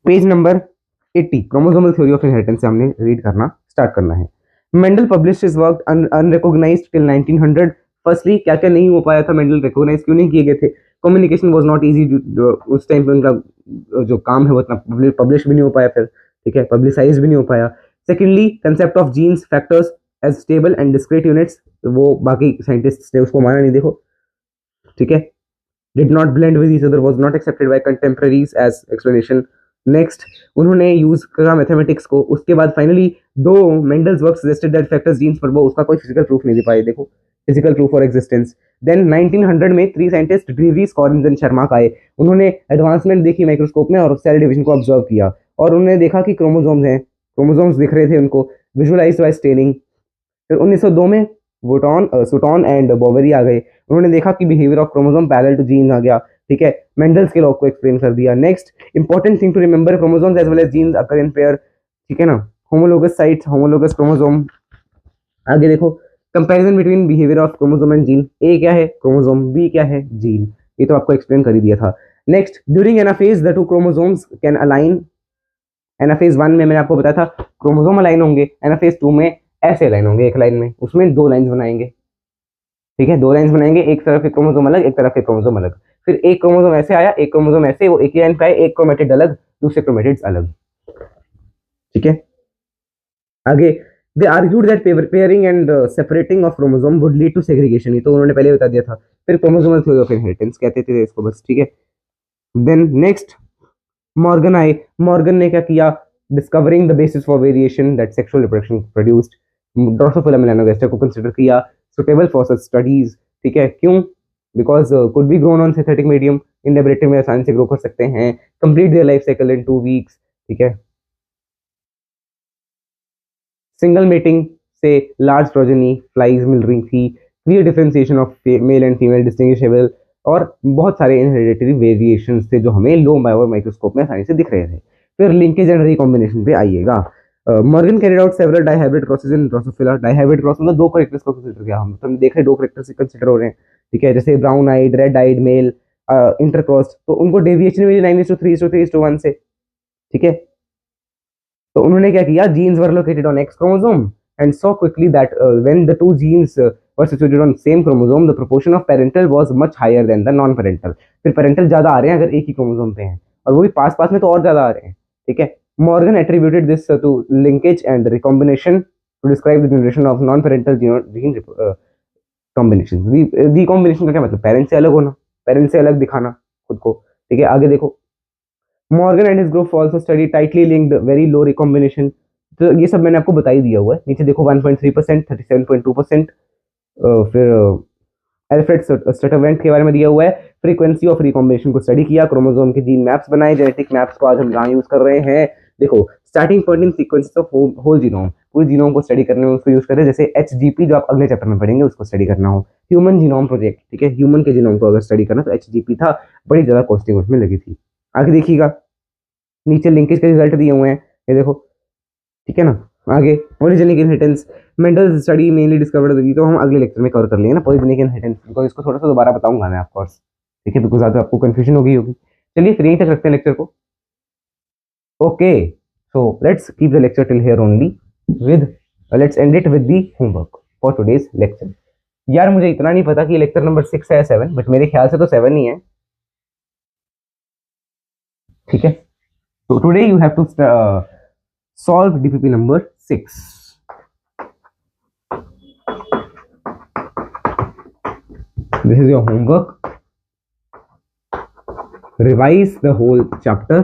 Page number 80, chromosomal theory of inheritance से हमने रीड करना स्टार्ट करना है। Mendel published his work unrecognised till 1900। Firstly क्या क्या नहीं हो पाया था, मेंडल रिकॉग्नाइज क्यों नहीं किए गए थे, कम्युनिकेशन वाज नॉट इजी, उस टाइम पे उनका जो काम है वो इतना पब्लिश भी नहीं हो पाया, फिर ठीक है पब्लिसाइज भी नहीं हो पाया। Secondly concept of genes factors as stable and discrete units, वो बाकी साइंटिस्ट ने उसको माना नहीं, देखो ठीक है, did not blend with each other, was not accepted by contemporaries as explanation. Next उन्होंने यूज करा मैथमेटिक्स को, उसके बाद फाइनली दो Mendel's work suggested that factors genes, पर वो उसका कोई फिजिकल प्रूफ नहीं दे पाए, देखो physical proof for existence. Then 1900 में three scientist de Vries Correns and Sharma आए, उन्होंने एडवांसमेंट देखी माइक्रोस्कोप में और सेल डिवीजन को ऑब्जर्व किया, और उन्होंने देखा कि क्रोमोसोम्स हैं, क्रोमोसोम्स दिख रहे थे उनको, विजुअलाइज्ड बाय स्टेनिंग। फिर 1902 में सुटॉन एंड बोवेरी आ गए, उन्होंने देखा कि behaviour of chromosome parallel to gene आ गया, ठीक है, मेंडल्स के लॉ को एक्सप्लेन कर दिया। Next important thing to remember, chromosomes as well as genes occur in pair, ठीक है ना, होमोलोगस साइट्स होमोलोगस क्रोमोसोम। आगे देखो comparison between behaviour of chromosome and gene, ए क्या है क्रोमोसोम, बी क्या है जीन, ये तो आपको एक्सप्लेन कर ही दिया था। Next during anaphase the two chromosomes can align, anaphase 1 में मैंने आपको बताया था क्रोमोसोम अलाइन होंगे, एनाफेज 2 में ऐसे लाइन होंगे, एक लाइन में, उसमें दो लाइंस बनाएंगे, ठीक है, दो लाइंस बनाएंगे, एक तरफ के क्रोमोसोम अलग एक तरफ के क्रोमोसोम अलग, फिर एक क्रोमोसोम ऐसे आया एक क्रोमोसोम ऐसे, वो एक ही लाइन पे आए, एक क्रोमेटिड अलग दूसरे क्रोमेटिड्स अलग, ठीक है। आगे they argued that pairing and separating of chromosome would lead to segregation, ये तो उन्होंने पहले बता दिया था। फिर क्रोमोसोमल थ्योरी ऑफ इनहेरिटेंस कहते थे इसको बस, ठीक है। देन नेक्स्ट मॉर्गन आए, मॉर्गन ने क्या किया, discovering the basis for variation that sexual reproduction produced, Drosophila melanogaster को कंसीडर किया सुटेबल फॉर सच स्टडीज, ठीक है, क्यों, because could be grown on synthetic medium, in laboratory में आसानी से ग्रो कर सकते हैं, complete their life cycle in 2 weeks, ठीक है, सिंगल मेटिंग से लार्ज प्रोजेनी फ्लाइज मिल रही थी, clear differentiation of male and female distinguishable, और बहुत सारे इनहेरिटरी वेरिएशंस थे जो हमें लो बायो माइक्रोस्कोप में आसानी से दिख रहे थे। फिर लिंकेज एंड रिकॉम्बिनेशन पे आइएगा। Morgan carried out several dihybrid crosses इन ड्रोसोफिला, डाइहाइब्रिड क्रॉस मतलब दो कैरेक्टर्स को कंसीडर किया, हम तो देख रहे दो कैरेक्टर्स कंसीडर हो रहे हैं, ठीक है, जैसे ब्राउन आइड रेड आइड मेल इंटरक्रॉस, तो उनको डेविएशन मिली 9:3:3:1 से, ठीक है। तो उन्होंने क्या किया, genes were located on X chromosome, and saw quickly that when the two genes were situated on same chromosome, the proportion of parental was much higher than the non-parental. फिर parental ज़्यादा आ रहे हैं अगर एक ही chromosome पे हैं, और वो भी पास पास में तो और ज़्यादा आ रहे हैं, ठीक है. Morgan attributed this to linkage and recombination to describe the generation of non-parental gene combinations. Recombination का क्या मतलब? पेरेंट्स से अलग होना, पेरेंट्स से अलग दिखाना खुद को, ठीक है. आगे देखो, Morgan and his group also studied tightly linked very low recombination. तो ये सब मैंने आपको बता ही दिया हुआ है. नीचे देखो 1.3%, 37.2%. फिर एल्फ्रेड स्टटरवेंट के बारे में दिया हुआ है. फ्रीक्वेंसी ऑफ रिकॉम्बिनेशन को स्टडी किया, क्रोमोसोम के जीन मैप्स बनाए, जेनेटिक मैप्स को आज हम यहाँ यूज कर रहे हैं. देखो, starting point in sequences of whole genome, पूरे जीनोम को स्टडी करने में उसको यूज करें. जैसे HGP जो आप अगले चैप्टर में पढ़ेंगे उसको स्टडी करना हो, ह्यूमन जीनोम प्रोजेक्ट, ठीक है. ह्यूमन के जीनोम को अगर स्टडी करना तो HGP था, बड़ी ज्यादा कॉस्टिंग उसमें लगी थी. आगे देखिएगा, नीचे लिंकेज के रिजल्ट दिए हुए हैं, ये देखो, ठीक है ना. आगे polygenic inheritance, Mendel study mainly discovered, तो हम अगले लेक्चर में कवर कर लेंगे ना पॉलीजेनिक इनहेरिटेंस, बिकॉज इसको थोड़ा सा दोबारा बताऊंगा मैं आपको, ठीक है, बिकॉज आज आपको कंफ्यूजन होगी. चलिए फिर यहीं तक रखते हैं लेक्चर को. Okay, so let's keep the lecture till here only with let's end it with the homework for today's lecture. यार मुझे इतना नहीं पता कि लेक्चर नंबर 6 है 7, बट मेरे ख्याल से तो 7 ही है, ठीक है. So today you have to solve DPP number 6. This is your homework. Revise the whole chapter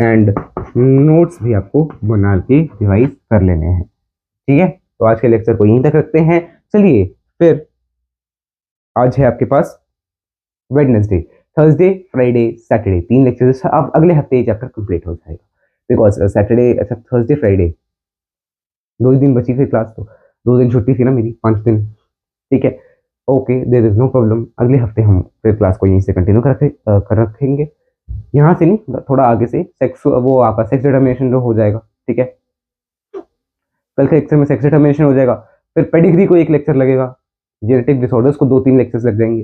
and notes भी आपको बना के रिवाइज कर लेने हैं, ठीक है. तो आज के लेक्चर को यहीं तक रखते हैं. चलिए फिर आज है आपके पास Wednesday, Thursday, Friday, Saturday, 3 lectures. अब अगले हफ्ते ये चैप्टर कंप्लीट हो जाएगा, बिकॉज सैटरडे, अच्छा थर्सडे फ्राइडे 2 दिन बची थी क्लास, तो 2 दिन छुट्टी थी ना मेरी, 5 दिन, ठीक है. Okay, there is no problem. अगले हफ्ते हम फिर क्लास को यहीं से कंटिन्यू कर रखेंगे, यहाँ से नहीं, थोड़ा आगे से. सेक्स, वो आपका सेक्स डिटर्मिनेशन जो हो जाएगा, ठीक है. कल के लेक्चर में सेक्स डिटर्मिनेशन हो जाएगा, फिर पेडिग्री को 1 लेक्चर लगेगा, जेनेटिक डिसऑर्डर्स को 2-3 लेक्चर्स लग जाएंगे.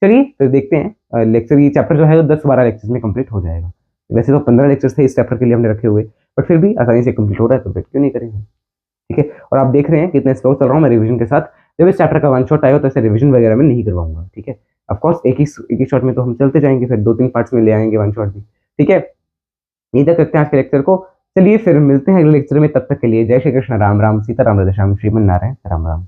चलिए फिर देखते हैं. लेक्चर, ये चैप्टर जो है 10-12 लेक्चर्स में कंप्लीट हो जाएगा. वैसे तो 15 लेक्चर्स थे इस चैप्टर के लिए हमने रखे हुए, बट फिर भी आसानी से कंप्लीट हो रहा है, तो क्यों नहीं करेंगे, ठीक है. और आप देख रहे हैं कितने स्लो चल रहा हूँ मैं रिवीजन के साथ. जब इस चैप्टर का 1 शॉट आएगा तो ऐसे रिवीजन वगैरह में नहीं करवाऊंगा, ठीक है. ऑफकोर्स एक ही शॉट में तो हम चलते जाएंगे, फिर 2-3 पार्ट्स में ले आएंगे 1 शॉट भी, ठीक है. यहीं तक रखते हैं आज के लेक्चर को. चलिए फिर मिलते हैं अगले लेक्चर में, तब तक के लिए जय श्री कृष्ण, राम राम, सीता राम, राधे श्याम, श्रीमन नारायण, राम राम.